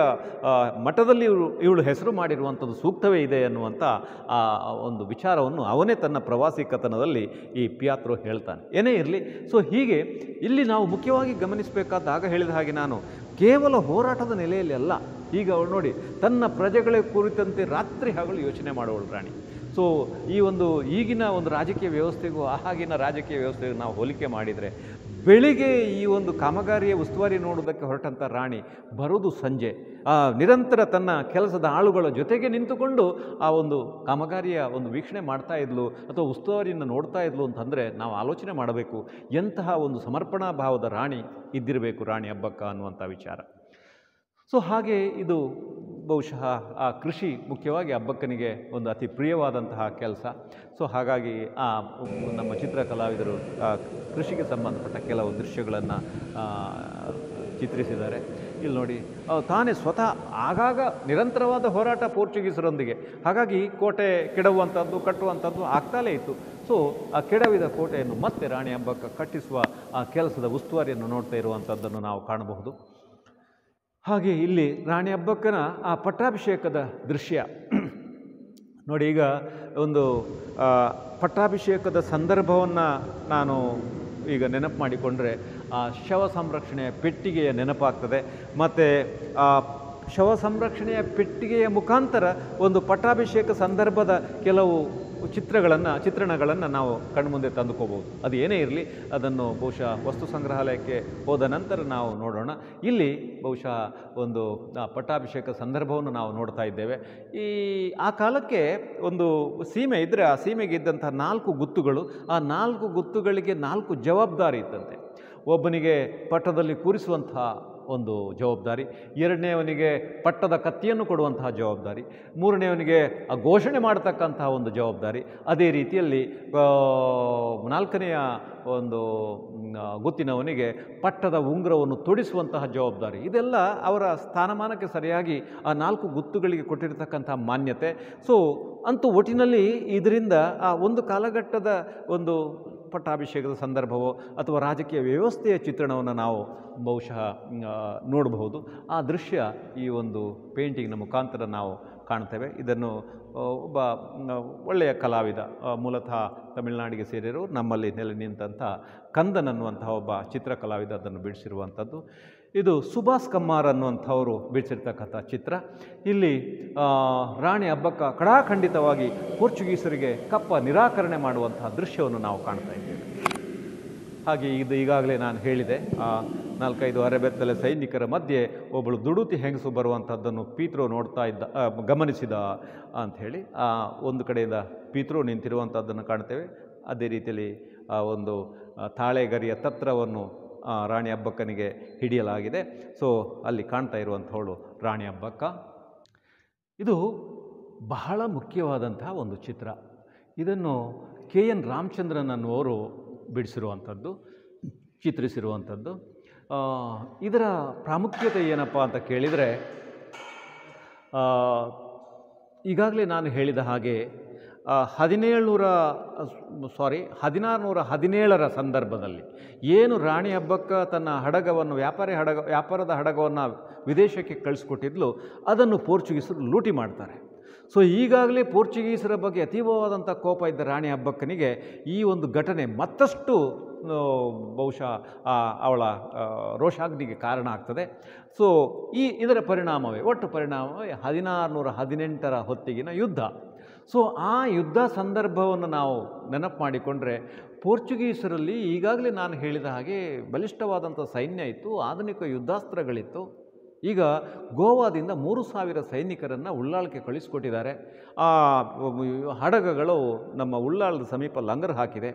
A: ಮಟ್ಟದಲ್ಲಿ ಇವಳು ಹೆಸರು ಮಾಡಿರುವಂಥದ್ದು ಸೂಕ್ತವೇ ಇದೆ ಅನ್ನುವಂಥ ಆ ಒಂದು ವಿಚಾರವನ್ನು ಅವನೇ ತನ್ನ ಪ್ರವಾಸಿ ಕಥನದಲ್ಲಿ ಈ ಪಿಯಾತ್ರೋ ಹೇಳ್ತಾನೆ. ಏನೇ ಇರಲಿ, ಸೊ ಹೀಗೆ ಇಲ್ಲಿ ನಾವು ಮುಖ್ಯವಾಗಿ ಗಮನಿಸಬೇಕಾದ, ಆಗ ಹೇಳಿದ ಹಾಗೆ ನಾನು ಕೇವಲ ಹೋರಾಟದ ನೆಲೆಯಲ್ಲಿ ಅಲ್ಲ, ಈಗ ಅವಳು ನೋಡಿ ತನ್ನ ಪ್ರಜೆಗಳ ಕುರಿತಂತೆ ರಾತ್ರಿ ಹಗಲು ಯೋಚನೆ ಮಾಡುವಳು ರಾಣಿ. ಸೊ ಈ ಒಂದು ಈಗಿನ ಒಂದು ರಾಜಕೀಯ ವ್ಯವಸ್ಥೆಗೂ ಆಗಿನ ರಾಜಕೀಯ ವ್ಯವಸ್ಥೆಗೂ ನಾವು ಹೋಲಿಕೆ ಮಾಡಿದರೆ, ಬೆಳಿಗ್ಗೆ ಈ ಒಂದು ಕಾಮಗಾರಿಯ ಉಸ್ತುವಾರಿ ನೋಡೋದಕ್ಕೆ ಹೊರಟಂಥ ರಾಣಿ ಬರೋದು ಸಂಜೆ. ನಿರಂತರ ತನ್ನ ಕೆಲಸದ ಆಳುಗಳ ಜೊತೆಗೆ ನಿಂತುಕೊಂಡು ಆ ಒಂದು ಕಾಮಗಾರಿಯ ಒಂದು ವೀಕ್ಷಣೆ ಮಾಡ್ತಾ ಇದ್ಲು ಅಥವಾ ಉಸ್ತುವಾರಿಯನ್ನು ನೋಡ್ತಾ ಇದ್ಲು ಅಂತಂದರೆ ನಾವು ಆಲೋಚನೆ ಮಾಡಬೇಕು, ಎಂತಹ ಒಂದು ಸಮರ್ಪಣಾ ಭಾವದ ರಾಣಿ ಇದ್ದಿರಬೇಕು ರಾಣಿ ಅಬ್ಬಕ್ಕ ಅನ್ನುವಂಥ ವಿಚಾರ. ಸೊ ಹಾಗೆ ಇದು ಬಹುಶಃ ಆ ಕೃಷಿ ಮುಖ್ಯವಾಗಿ ಅಬ್ಬಕ್ಕನಿಗೆ ಒಂದು ಅತಿ ಪ್ರಿಯವಾದಂತಹ ಕೆಲಸ. ಸೊ ಹಾಗಾಗಿ ನಮ್ಮ ಚಿತ್ರ ಕಲಾವಿದರು ಕೃಷಿಗೆ ಸಂಬಂಧಪಟ್ಟ ಕೆಲವು ದೃಶ್ಯಗಳನ್ನು ಚಿತ್ರಿಸಿದ್ದಾರೆ. ಇಲ್ಲಿ ನೋಡಿ, ತಾನೇ ಸ್ವತಃ ಆಗಾಗ ನಿರಂತರವಾದ ಹೋರಾಟ ಪೋರ್ಚುಗೀಸರೊಂದಿಗೆ, ಹಾಗಾಗಿ ಕೋಟೆ ಕೆಡವುವಂಥದ್ದು ಕಟ್ಟುವಂಥದ್ದು ಆಗ್ತಾಲೇ ಇತ್ತು. ಸೊ ಆ ಕೆಡವಿದ ಕೋಟೆಯನ್ನು ಮತ್ತೆ ರಾಣಿ ಅಬ್ಬಕ್ಕ ಕಟ್ಟಿಸುವ ಆ ಕೆಲಸದ ಉಸ್ತುವಾರಿಯನ್ನು ನೋಡ್ತಾ ಇರುವಂಥದ್ದನ್ನು ನಾವು ಕಾಣಬಹುದು. ಹಾಗೆ ಇಲ್ಲಿ ರಾಣಿ ಅಬ್ಬಕ್ಕನ ಆ ಪಟ್ಟಾಭಿಷೇಕದ ದೃಶ್ಯ ನೋಡಿ. ಈಗ ಒಂದು ಪಟ್ಟಾಭಿಷೇಕದ ಸಂದರ್ಭವನ್ನು ನಾನು ಈಗ ನೆನಪು ಮಾಡಿಕೊಂಡ್ರೆ ಆ ಶವ ಸಂರಕ್ಷಣೆಯ ಪೆಟ್ಟಿಗೆಯ ನೆನಪಾಗ್ತದೆ. ಮತ್ತು ಆ ಶವ ಸಂರಕ್ಷಣೆಯ ಪೆಟ್ಟಿಗೆಯ ಮುಖಾಂತರ ಒಂದು ಪಟ್ಟಾಭಿಷೇಕ ಸಂದರ್ಭದ ಕೆಲವು ಚಿತ್ರಣಗಳನ್ನು ನಾವು ಕಣ್ಮುಂದೆ ತಂದುಕೋಬಹುದು. ಅದು ಏನೇ ಇರಲಿ, ಅದನ್ನು ಬಹುಶಃ ವಸ್ತು ಸಂಗ್ರಹಾಲಯಕ್ಕೆ ಹೋದ ನಂತರ ನಾವು ನೋಡೋಣ. ಇಲ್ಲಿ ಬಹುಶಃ ಒಂದು ಪಟ್ಟಾಭಿಷೇಕ ಸಂದರ್ಭವನ್ನು ನಾವು ನೋಡ್ತಾ ಇದ್ದೇವೆ. ಆ ಕಾಲಕ್ಕೆ ಒಂದು ಸೀಮೆ ಇದ್ದರೆ ಆ ಸೀಮೆಗೆ ಇದ್ದಂಥ 4 ಗುತ್ತುಗಳು, ಆ 4 ಗುತ್ತುಗಳಿಗೆ 4 ಜವಾಬ್ದಾರಿ ಇತ್ತಂತೆ. ಒಬ್ಬನಿಗೆ ಪಟ್ಟದಲ್ಲಿ ಕೂರಿಸುವಂಥ ಒಂದು ಜವಾಬ್ದಾರಿ, ಎರಡನೇವನಿಗೆ ಪಟ್ಟದ ಕತ್ತಿಯನ್ನು ಕೊಡುವಂತಹ ಜವಾಬ್ದಾರಿ, ಮೂರನೇವನಿಗೆ ಆ ಘೋಷಣೆ ಮಾಡತಕ್ಕಂತಹ ಒಂದು ಜವಾಬ್ದಾರಿ, ಅದೇ ರೀತಿಯಲ್ಲಿ ನಾಲ್ಕನೆಯ ಒಂದು ಗುತ್ತಿನವನಿಗೆ ಪಟ್ಟದ ಉಂಗುರವನ್ನು ತೊಡಿಸುವಂತಹ ಜವಾಬ್ದಾರಿ. ಇದೆಲ್ಲ ಅವರ ಸ್ಥಾನಮಾನಕ್ಕೆ ಸರಿಯಾಗಿ ಆ 4 ಗುತ್ತುಗಳಿಗೆ ಕೊಟ್ಟಿರತಕ್ಕಂಥ ಮಾನ್ಯತೆ. ಸೊ ಅಂತೂ ಒಟ್ಟಿನಲ್ಲಿ ಇದರಿಂದ ಆ ಒಂದು ಕಾಲಘಟ್ಟದ ಒಂದು ಪಟ್ಟಾಭಿಷೇಕದ ಸಂದರ್ಭವೋ ಅಥವಾ ರಾಜಕೀಯ ವ್ಯವಸ್ಥೆಯ ಚಿತ್ರಣವನ್ನು ನಾವು ಬಹುಶಃ ನೋಡಬಹುದು. ಆ ದೃಶ್ಯ ಈ ಒಂದು ಪೇಂಟಿಂಗ್ನ ಮುಖಾಂತರ ನಾವು ಕಾಣ್ತೇವೆ. ಇದನ್ನು ಒಬ್ಬ ಒಳ್ಳೆಯ ಕಲಾವಿದ, ಮೂಲತಃ ತಮಿಳುನಾಡಿಗೆ ಸೇರಿರೋ ನಮ್ಮಲ್ಲಿ ನೆಲೆ ನಿಂತಹ ಕಂದನ್ ಅನ್ನುವಂತಹ ಒಬ್ಬ ಚಿತ್ರ ಕಲಾವಿದ ಅದನ್ನು ಬಿಡಿಸಿರುವಂಥದ್ದು. ಇದು ಸುಭಾಷ್ ಕಮ್ಮಾರ್ ಅನ್ನುವಂಥವರು ಬಿಡಿಸಿರ್ತಕ್ಕಂಥ ಚಿತ್ರ. ಇಲ್ಲಿ ರಾಣಿ ಅಬ್ಬಕ್ಕ ಕಡಾಖಂಡಿತವಾಗಿ ಪೋರ್ಚುಗೀಸರಿಗೆ ಕಪ್ಪ ನಿರಾಕರಣೆ ಮಾಡುವಂತಹ ದೃಶ್ಯವನ್ನು ನಾವು ಕಾಣ್ತಾ ಇದ್ದೇವೆ. ಹಾಗೆ ಇದು ಈಗಾಗಲೇ ನಾನು ಹೇಳಿದೆ, 4-5 ಅರೆಬೆತ್ತಲೆ ಸೈನಿಕರ ಮಧ್ಯೆ ಒಬ್ಬಳು ದುಡುತಿ ಹೆಂಗಸು ಬರುವಂಥದ್ದನ್ನು ಪೀತ್ರೋ ಗಮನಿಸಿದ ಅಂಥೇಳಿ ಒಂದು ಕಡೆಯಿಂದ ಪೀತ್ರೋ ನಿಂತಿರುವಂಥದ್ದನ್ನು ಕಾಣ್ತೇವೆ. ಅದೇ ರೀತಿಯಲ್ಲಿ ಆ ಒಂದು ತಾಳೆಗರಿಯ ತತ್ರವನ್ನು ರಾಣಿ ಅಬ್ಬಕ್ಕನಿಗೆ ಹಿಡಿಯಲಾಗಿದೆ. ಸೊ ಅಲ್ಲಿ ಕಾಣ್ತಾ ಇರುವಂಥವಳು ರಾಣಿ ಅಬ್ಬಕ್ಕ. ಇದು ಬಹಳ ಮುಖ್ಯವಾದಂತಹ ಒಂದು ಚಿತ್ರ. ಇದನ್ನು KN ರಾಮಚಂದ್ರನ್ ಅನ್ನುವರು ಬಿಡಿಸಿರುವಂಥದ್ದು, ಚಿತ್ರಿಸಿರುವಂಥದ್ದು. ಇದರ ಪ್ರಾಮುಖ್ಯತೆ ಏನಪ್ಪ ಅಂತ ಕೇಳಿದರೆ, ಈಗಾಗಲೇ ನಾನು ಹೇಳಿದ ಹಾಗೆ 1617ರ ಸಂದರ್ಭದಲ್ಲಿ ಏನು ರಾಣಿ ಅಬ್ಬಕ್ಕ ತನ್ನ ಹಡಗವನ್ನು ವ್ಯಾಪಾರದ ಹಡಗವನ್ನು ವಿದೇಶಕ್ಕೆ ಕಳಿಸ್ಕೊಟ್ಟಿದ್ಲು, ಅದನ್ನು ಪೋರ್ಚುಗೀಸರು ಲೂಟಿ ಮಾಡ್ತಾರೆ. ಸೊ ಈಗಾಗಲೇ ಪೋರ್ಚುಗೀಸರ ಬಗ್ಗೆ ಅತೀವವಾದಂಥ ಕೋಪ ಇದ್ದ ರಾಣಿ ಅಬ್ಬಕ್ಕನಿಗೆ ಈ ಒಂದು ಘಟನೆ ಮತ್ತಷ್ಟು ಬಹುಶಃ ಅವಳ ರೋಷಾಗ್ನಿಗೆ ಕಾರಣ ಆಗ್ತದೆ. ಸೊ ಇದರ ಪರಿಣಾಮವೇ 1618ರ ಹೊತ್ತಿಗಿನ ಯುದ್ಧ. ಸೊ ಆ ಯುದ್ಧ ಸಂದರ್ಭವನ್ನು ನಾವು ನೆನಪು ಮಾಡಿಕೊಂಡ್ರೆ, ಪೋರ್ಚುಗೀಸರಲ್ಲಿ ಈಗಾಗಲೇ ನಾನು ಹೇಳಿದ ಹಾಗೆ ಬಲಿಷ್ಠವಾದಂಥ ಸೈನ್ಯ ಇತ್ತು, ಆಧುನಿಕ ಯುದ್ಧಾಸ್ತ್ರಗಳಿತ್ತು. ಈಗ ಗೋವಾದಿಂದ 3000 ಸೈನಿಕರನ್ನು ಉಳ್ಳಾಳಕ್ಕೆ ಕಳಿಸಿಕೊಟ್ಟಿದ್ದಾರೆ. ಆ ಹಡಗಗಳು ನಮ್ಮ ಉಳ್ಳಾಳದ ಸಮೀಪ ಲಂಗರ್ ಹಾಕಿದೆ.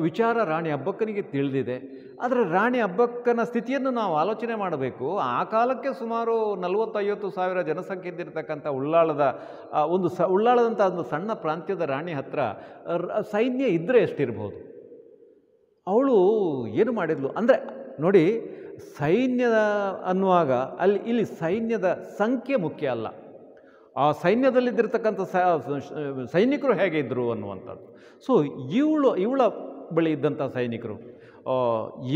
A: ವಿಚಾರ ರಾಣಿ ಅಬ್ಬಕ್ಕನಿಗೆ ತಿಳಿದಿದೆ. ಆದರೆ ರಾಣಿ ಅಬ್ಬಕ್ಕನ ಸ್ಥಿತಿಯನ್ನು ನಾವು ಆಲೋಚನೆ ಮಾಡಬೇಕು. ಆ ಕಾಲಕ್ಕೆ ಸುಮಾರು 40-50 ಸಾವಿರ ಜನಸಂಖ್ಯೆ ಇದ್ದಿರತಕ್ಕಂಥ ಉಳ್ಳಾಳದಂಥ ಒಂದು ಸಣ್ಣ ಪ್ರಾಂತ್ಯದ ರಾಣಿ ಹತ್ರ ಸೈನ್ಯ ಇದ್ದರೆ ಎಷ್ಟಿರ್ಬೋದು? ಅವಳು ಏನು ಮಾಡಿದ್ಲು ಅಂದರೆ ನೋಡಿ, ಸೈನ್ಯದ ಅನ್ನುವಾಗ ಇಲ್ಲಿ ಸೈನ್ಯದ ಸಂಖ್ಯೆ ಮುಖ್ಯ ಅಲ್ಲ, ಆ ಸೈನ್ಯದಲ್ಲಿದ್ದಿರ್ತಕ್ಕಂಥ ಸೈನಿಕರು ಹೇಗೆ ಇದ್ದರು ಅನ್ನುವಂಥದ್ದು. ಸೊ ಇವಳ ಬಳಿ ಇದ್ದಂಥ ಸೈನಿಕರು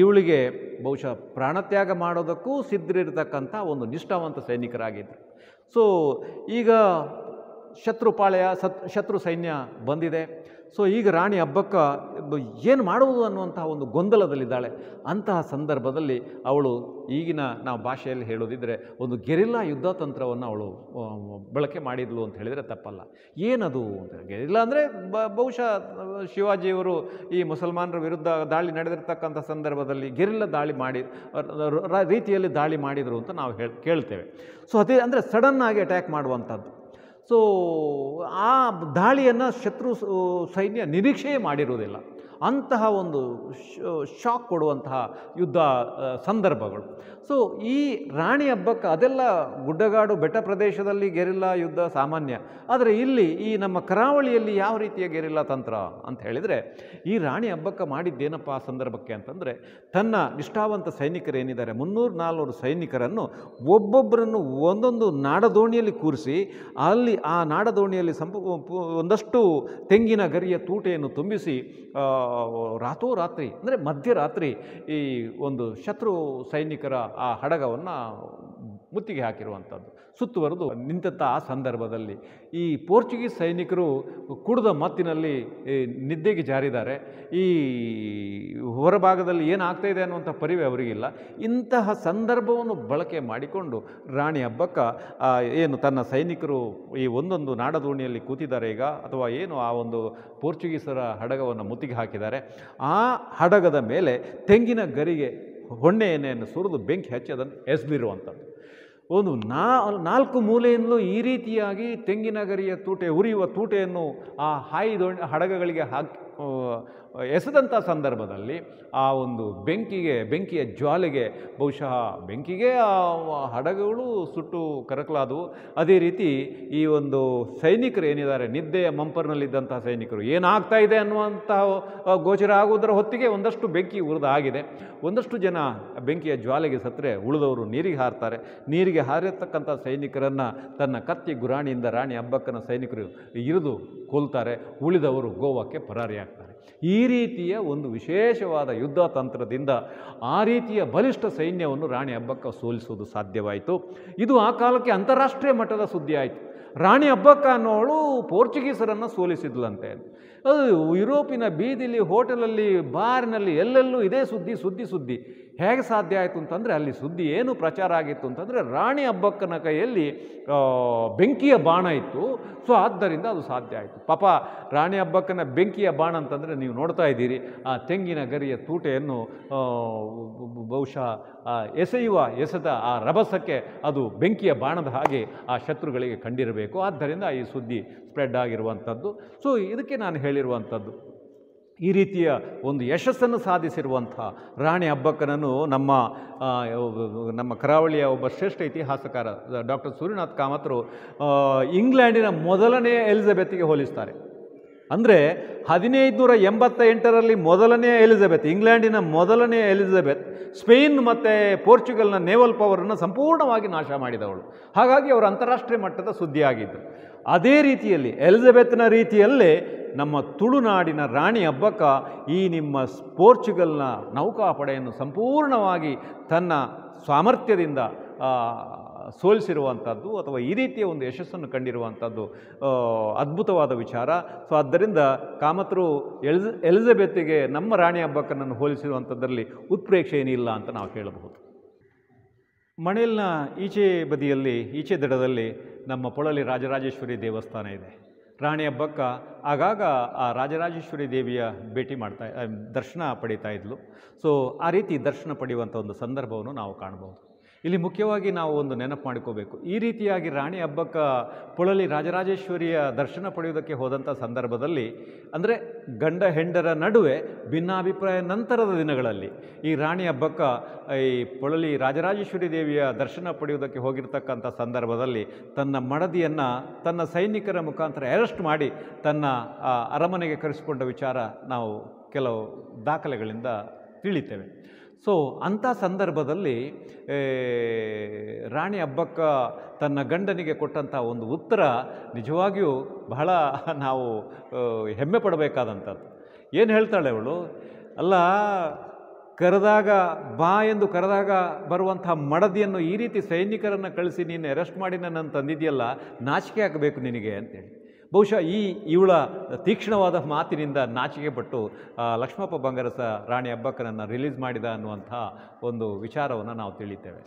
A: ಇವಳಿಗೆ ಬಹುಶಃ ಪ್ರಾಣತ್ಯಾಗ ಮಾಡೋದಕ್ಕೂ ಸಿದ್ಧರಿರ್ತಕ್ಕಂಥ ಒಂದು ನಿಷ್ಠಾವಂತ ಸೈನಿಕರಾಗಿದ್ದರು. ಸೊ ಈಗ ಶತ್ರು ಸೈನ್ಯ ಬಂದಿದೆ. ಸೊ ಈಗ ರಾಣಿ ಅಬ್ಬಕ್ಕ ಏನು ಮಾಡುವುದು ಅನ್ನುವಂತಹ ಒಂದು ಗೊಂದಲದಲ್ಲಿದ್ದಾಳೆ. ಅಂತಹ ಸಂದರ್ಭದಲ್ಲಿ ಅವಳು ಈಗಿನ ನಾವು ಭಾಷೆಯಲ್ಲಿ ಹೇಳೋದಿದ್ದರೆ ಒಂದು ಗೆರಿಲ್ಲಾ ಯುದ್ಧ ತಂತ್ರವನ್ನು ಅವಳು ಬಳಕೆ ಮಾಡಿದ್ಲು ಅಂತ ಹೇಳಿದರೆ ತಪ್ಪಲ್ಲ. ಏನದು ಅಂತ, ಗೆರಿಲ್ಲಾ ಅಂದರೆ ಬಹುಶಃ ಶಿವಾಜಿಯವರು ಈ ಮುಸಲ್ಮಾನರ ವಿರುದ್ಧ ದಾಳಿ ನಡೆದಿರ್ತಕ್ಕಂಥ ಸಂದರ್ಭದಲ್ಲಿ ಗೆರಿಲ್ಲಾ ದಾಳಿ ರೀತಿಯಲ್ಲಿ ದಾಳಿ ಮಾಡಿದರು ಅಂತ ನಾವು ಕೇಳ್ತೇವೆ. ಸೊ ಅದೇ ಅಂದರೆ ಸಡನ್ನಾಗಿ ಅಟ್ಯಾಕ್ ಮಾಡುವಂಥದ್ದು. ಸೊ ಆ ದಾಳಿಯನ್ನು ಶತ್ರು ಸೈನ್ಯ ನಿರೀಕ್ಷೆಯೇ ಮಾಡಿರುವುದಿಲ್ಲ. ಅಂತಹ ಒಂದು ಶಾಕ್ ಕೊಡುವಂತಹ ಯುದ್ಧ ಸಂದರ್ಭಗಳು. ಸೊ ಈ ರಾಣಿ ಅಬ್ಬಕ್ಕ ಅದೆಲ್ಲ ಗುಡ್ಡಗಾಡು ಬೆಟ್ಟ ಪ್ರದೇಶದಲ್ಲಿ ಗೆರಿಲ್ಲಾ ಯುದ್ಧ ಸಾಮಾನ್ಯ. ಆದರೆ ಇಲ್ಲಿ ಈ ನಮ್ಮ ಕರಾವಳಿಯಲ್ಲಿ ಯಾವ ರೀತಿಯ ಗೆರಿಲ್ಲಾ ತಂತ್ರ ಅಂತ ಹೇಳಿದರೆ, ಈ ರಾಣಿ ಅಬ್ಬಕ್ಕ ಮಾಡಿದ್ದೇನಪ್ಪ ಆ ಸಂದರ್ಭಕ್ಕೆ ಅಂತಂದರೆ, ತನ್ನ ನಿಷ್ಠಾವಂತ ಸೈನಿಕರೇನಿದ್ದಾರೆ 300-400 ಸೈನಿಕರನ್ನು ಒಬ್ಬೊಬ್ಬರನ್ನು ಒಂದೊಂದು ನಾಡದೋಣಿಯಲ್ಲಿ ಕೂರಿಸಿ, ಅಲ್ಲಿ ಆ ನಾಡದೋಣಿಯಲ್ಲಿ ಒಂದಷ್ಟು ತೆಂಗಿನ ಗರಿಯ ತೂಟೆಯನ್ನು ತುಂಬಿಸಿ ರಾತ್ರೋರಾತ್ರಿ ಅಂದರೆ ಮಧ್ಯರಾತ್ರಿ ಈ ಒಂದು ಶತ್ರು ಸೈನಿಕರ ಆ ಹಡಗವನ್ನು ಮುತ್ತಿಗೆ ಹಾಕಿರುವಂಥದ್ದು. ಸುತ್ತುವರೆದು ನಿಂತಹ ಆ ಸಂದರ್ಭದಲ್ಲಿ ಈ ಪೋರ್ಚುಗೀಸ್ ಸೈನಿಕರು ಕುಡಿದ ಮತ್ತಿನಲ್ಲಿ ನಿದ್ದೆಗೆ ಜಾರಿದ್ದಾರೆ. ಈ ಹೊರಭಾಗದಲ್ಲಿ ಏನಾಗ್ತಾ ಇದೆ ಅನ್ನುವಂಥ ಪರಿವೆ ಅವರಿಗಿಲ್ಲ. ಇಂತಹ ಸಂದರ್ಭವನ್ನು ಬಳಕೆ ಮಾಡಿಕೊಂಡು ರಾಣಿ ಅಬ್ಬಕ್ಕ ಏನು ತನ್ನ ಸೈನಿಕರು ಈ ಒಂದೊಂದು ನಾಡದೋಣಿಯಲ್ಲಿ ಕೂತಿದ್ದಾರೆ ಈಗ, ಅಥವಾ ಏನು ಆ ಒಂದು ಪೋರ್ಚುಗೀಸರ ಹಡಗವನ್ನು ಮುತ್ತಿಗೆ ಹಾಕಿದ್ದಾರೆ, ಆ ಹಡಗದ ಮೇಲೆ ತೆಂಗಿನ ಗರಿಗೆ ಹೊಣ್ಣೆ ಎಣ್ಣೆಯನ್ನು ಸುರಿದು ಬೆಂಕಿ ಹಚ್ಚಿ ಅದನ್ನು ಎಸೆದಿರುವಂಥದ್ದು. ಒಂದು 4 ಮೂಲೆಯಿಂದಲೂ ಈ ರೀತಿಯಾಗಿ ತೆಂಗಿನ ಗರಿಯ ತೂಟೆ, ಉರಿಯುವ ತೂಟೆಯನ್ನು ಆ ಹಡಗಗಳಿಗೆ ಎಸೆದಂಥ ಸಂದರ್ಭದಲ್ಲಿ ಆ ಒಂದು ಬೆಂಕಿಯ ಜ್ವಾಲೆಗೆ ಬಹುಶಃ ಬೆಂಕಿಗೆ ಆ ಹಡಗುಗಳು ಸುಟ್ಟು ಕರಕಲಾದವು. ಅದೇ ರೀತಿ ಈ ಒಂದು ಸೈನಿಕರು ಏನಿದ್ದಾರೆ, ನಿದ್ದೆಯ ಮಂಪರ್ನಲ್ಲಿದ್ದಂಥ ಸೈನಿಕರು ಏನಾಗ್ತಾ ಇದೆ ಅನ್ನುವಂತಹ ಗೋಚರ ಆಗುವುದರ ಹೊತ್ತಿಗೆ ಒಂದಷ್ಟು ಬೆಂಕಿ ಆಗಿದೆ. ಒಂದಷ್ಟು ಜನ ಬೆಂಕಿಯ ಜ್ವಾಲೆಗೆ ಸತ್ತರೆ ಉಳಿದವರು ನೀರಿಗೆ ಹಾರ್ತಾರೆ. ನೀರಿಗೆ ಹಾರಿರ್ತಕ್ಕಂಥ ಸೈನಿಕರನ್ನು ತನ್ನ ಕತ್ತಿ ಗುರಾಣಿಯಿಂದ ರಾಣಿ ಅಬ್ಬಕ್ಕನ ಸೈನಿಕರು ಇರಿದು ಕೊಲ್ತಾರೆ. ಉಳಿದವರು ಗೋವಾಕ್ಕೆ ಪರಾರಿಯಾಗ್ತಾರೆ. ಈ ರೀತಿಯ ಒಂದು ವಿಶೇಷವಾದ ಯುದ್ಧ ತಂತ್ರದಿಂದ ಆ ರೀತಿಯ ಬಲಿಷ್ಠ ಸೈನ್ಯವನ್ನು ರಾಣಿ ಅಬ್ಬಕ್ಕ ಸೋಲಿಸುವುದು ಸಾಧ್ಯವಾಯಿತು. ಇದು ಆ ಕಾಲಕ್ಕೆ ಅಂತಾರಾಷ್ಟ್ರೀಯ ಮಟ್ಟದ ಸುದ್ದಿ ಆಯಿತು. ರಾಣಿ ಅಬ್ಬಕ್ಕ ಅನ್ನೋಳು ಪೋರ್ಚುಗೀಸರನ್ನು ಸೋಲಿಸಿದ್ಲಂತೆ. ಅದು ಯುರೋಪಿನ ಬೀದಿಲಿ, ಹೋಟೆಲಲ್ಲಿ, ಬಾರಿನಲ್ಲಿ ಎಲ್ಲೆಲ್ಲೂ ಇದೇ ಸುದ್ದಿ. ಹೇಗೆ ಸಾಧ್ಯ ಆಯಿತು ಅಂತಂದರೆ, ಅಲ್ಲಿ ಸುದ್ದಿ ಏನು ಪ್ರಚಾರ ಆಗಿತ್ತು ಅಂತಂದರೆ, ರಾಣಿ ಅಬ್ಬಕ್ಕನ ಕೈಯಲ್ಲಿ ಬೆಂಕಿಯ ಬಾಣ ಇತ್ತು. ಸೊ ಆದ್ದರಿಂದ ಅದು ಸಾಧ್ಯ ಆಯಿತು. ಪಾಪ ರಾಣಿ ಅಬ್ಬಕ್ಕನ ಬೆಂಕಿಯ ಬಾಣ ಅಂತಂದರೆ ನೀವು ನೋಡ್ತಾ ಇದ್ದೀರಿ, ಆ ತೆಂಗಿನ ಗರಿಯ ತೂಟೆಯನ್ನು ಬಹುಶಃ ಎಸೆದ ಆ ರಭಸಕ್ಕೆ ಅದು ಬೆಂಕಿಯ ಬಾಣದ ಹಾಗೆ ಆ ಶತ್ರುಗಳಿಗೆ ಕಂಡಿರಬೇಕು. ಆದ್ದರಿಂದ ಈ ಸುದ್ದಿ ಸ್ಪ್ರೆಡ್ ಆಗಿರುವಂಥದ್ದು. ಸೊ ಇದಕ್ಕೆ ನಾನು ಹೇಳಿರುವಂಥದ್ದು, ಈ ರೀತಿಯ ಒಂದು ಯಶಸ್ಸನ್ನು ಸಾಧಿಸಿರುವಂಥ ರಾಣಿ ಅಬ್ಬಕ್ಕನನ್ನು ನಮ್ಮ ಕರಾವಳಿಯ ಒಬ್ಬ ಶ್ರೇಷ್ಠ ಇತಿಹಾಸಕಾರ ಡಾಕ್ಟರ್ ಸೂರ್ಯನಾಥ್ ಕಾಮತ್ರು ಇಂಗ್ಲೆಂಡಿನ ಮೊದಲನೆಯ ಎಲಿಜಬೆತ್ಗೆ ಹೋಲಿಸ್ತಾರೆ. ಅಂದರೆ 1588ರಲ್ಲಿ ಮೊದಲನೆಯ ಎಲಿಜಬೆತ್, ಇಂಗ್ಲೆಂಡಿನ ಮೊದಲನೆಯ ಎಲಿಜಬೆತ್ ಸ್ಪೇನ್ ಮತ್ತು ಪೋರ್ಚುಗಲ್ನ ನೇವಲ್ ಪವರನ್ನು ಸಂಪೂರ್ಣವಾಗಿ ನಾಶ ಮಾಡಿದವಳು. ಹಾಗಾಗಿ ಅವರು ಅಂತಾರಾಷ್ಟ್ರೀಯ ಮಟ್ಟದ ಸುದ್ದಿಯಾಗಿದ್ದರು. ಅದೇ ರೀತಿಯಲ್ಲಿ ಎಲಿಜಬೆತ್ನ ರೀತಿಯಲ್ಲೇ ನಮ್ಮ ತುಳುನಾಡಿನ ರಾಣಿ ಅಬ್ಬಕ್ಕ ಈ ನಿಮ್ಮ ಪೋರ್ಚುಗಲ್ನ ನೌಕಾಪಡೆಯನ್ನು ಸಂಪೂರ್ಣವಾಗಿ ತನ್ನ ಸಾಮರ್ಥ್ಯದಿಂದ ಸೋಲಿಸಿರುವಂಥದ್ದು ಅಥವಾ ಈ ರೀತಿಯ ಒಂದು ಯಶಸ್ಸನ್ನು ಕಂಡಿರುವಂಥದ್ದು ಅದ್ಭುತವಾದ ವಿಚಾರ. ಸೊ ಆದ್ದರಿಂದ ಕಾಮತ್ರು ಎಲಿಜಬೆತ್ಗೆ ನಮ್ಮ ರಾಣಿ ಅಬ್ಬಕ್ಕನನ್ನು ಹೋಲಿಸಿರುವಂಥದ್ರಲ್ಲಿ ಉತ್ಪ್ರೇಕ್ಷೆ ಏನಿಲ್ಲ ಅಂತ ನಾವು ಹೇಳಬಹುದು. ಮಣೇಲ್ನ ಈಚೆ ದಡದಲ್ಲಿ ನಮ್ಮ ಪೊಳಲಿ ರಾಜರಾಜೇಶ್ವರಿ ದೇವಸ್ಥಾನ ಇದೆ. ರಾಣಿ ಅಬ್ಬಕ್ಕ ಆಗಾಗ ಆ ರಾಜರಾಜೇಶ್ವರಿ ದೇವಿಯ ದರ್ಶನ ಪಡೀತಾ ಇದ್ಲು. ಸೊ ಆ ರೀತಿ ದರ್ಶನ ಪಡೆಯುವಂಥ ಒಂದು ಸಂದರ್ಭವನ್ನು ನಾವು ಕಾಣಬಹುದು. ಇಲ್ಲಿ ಮುಖ್ಯವಾಗಿ ನಾವು ಒಂದು ನೆನಪು ಮಾಡಿಕೋಬೇಕು, ಈ ರೀತಿಯಾಗಿ ರಾಣಿ ಅಬ್ಬಕ್ಕ ಪೊಳಲಿ ರಾಜರಾಜೇಶ್ವರಿಯ ದರ್ಶನ ಪಡೆಯುವುದಕ್ಕೆ ಹೋದಂಥ ಸಂದರ್ಭದಲ್ಲಿ, ಅಂದರೆ ಗಂಡ ಹೆಂಡರ ನಡುವೆ ಭಿನ್ನಾಭಿಪ್ರಾಯ ನಂತರದ ದಿನಗಳಲ್ಲಿ ಈ ರಾಣಿ ಅಬ್ಬಕ್ಕ ಈ ಪೊಳಲಿ ರಾಜರಾಜೇಶ್ವರಿ ದೇವಿಯ ದರ್ಶನ ಪಡೆಯುವುದಕ್ಕೆ ಹೋಗಿರ್ತಕ್ಕಂಥ ಸಂದರ್ಭದಲ್ಲಿ ತನ್ನ ಮಡದಿಯನ್ನು ತನ್ನ ಸೈನಿಕರ ಮುಖಾಂತರ ಅರೆಸ್ಟ್ ಮಾಡಿ ತನ್ನ ಅರಮನೆಗೆ ಕರೆಸಿಕೊಂಡ ವಿಚಾರ ನಾವು ಕೆಲವು ದಾಖಲೆಗಳಿಂದ ತಿಳಿತೇವೆ. ಸೊ ಅಂಥ ಸಂದರ್ಭದಲ್ಲಿ ರಾಣಿ ಅಬ್ಬಕ್ಕ ತನ್ನ ಗಂಡನಿಗೆ ಕೊಟ್ಟಂಥ ಒಂದು ಉತ್ತರ ನಿಜವಾಗಿಯೂ ಬಹಳ ನಾವು ಹೆಮ್ಮೆ ಪಡಬೇಕಾದಂಥದ್ದು. ಏನು ಹೇಳ್ತಾಳೆ ಅವಳು, ಅಲ್ಲ ಬಾ ಎಂದು ಕರೆದಾಗ ಬರುವಂಥ ಮಡದಿಯನ್ನು ಈ ರೀತಿ ಸೈನಿಕರನ್ನು ಕಳಿಸಿ ನೀನು ಅರೆಸ್ಟ್ ಮಾಡಿ ನನ್ನನ್ನು ತಂದಿದೆಯಲ್ಲ, ನಾಚಿಕೆ ಆಗಬೇಕು ನಿನಗೆ ಅಂತೇಳಿ. ಬಹುಶಃ ಇವಳ ತೀಕ್ಷ್ಣವಾದ ಮಾತಿನಿಂದ ನಾಚಿಕೆ ಪಟ್ಟು ಲಕ್ಷ್ಮಪ್ಪ ಬಂಗರಸ ರಾಣಿ ಅಬ್ಬಕ್ಕನನ್ನು ರಿಲೀಸ್ ಮಾಡಿದ ಅನ್ನುವಂಥ ಒಂದು ವಿಚಾರವನ್ನು ನಾವು ತಿಳಿತೇವೆ.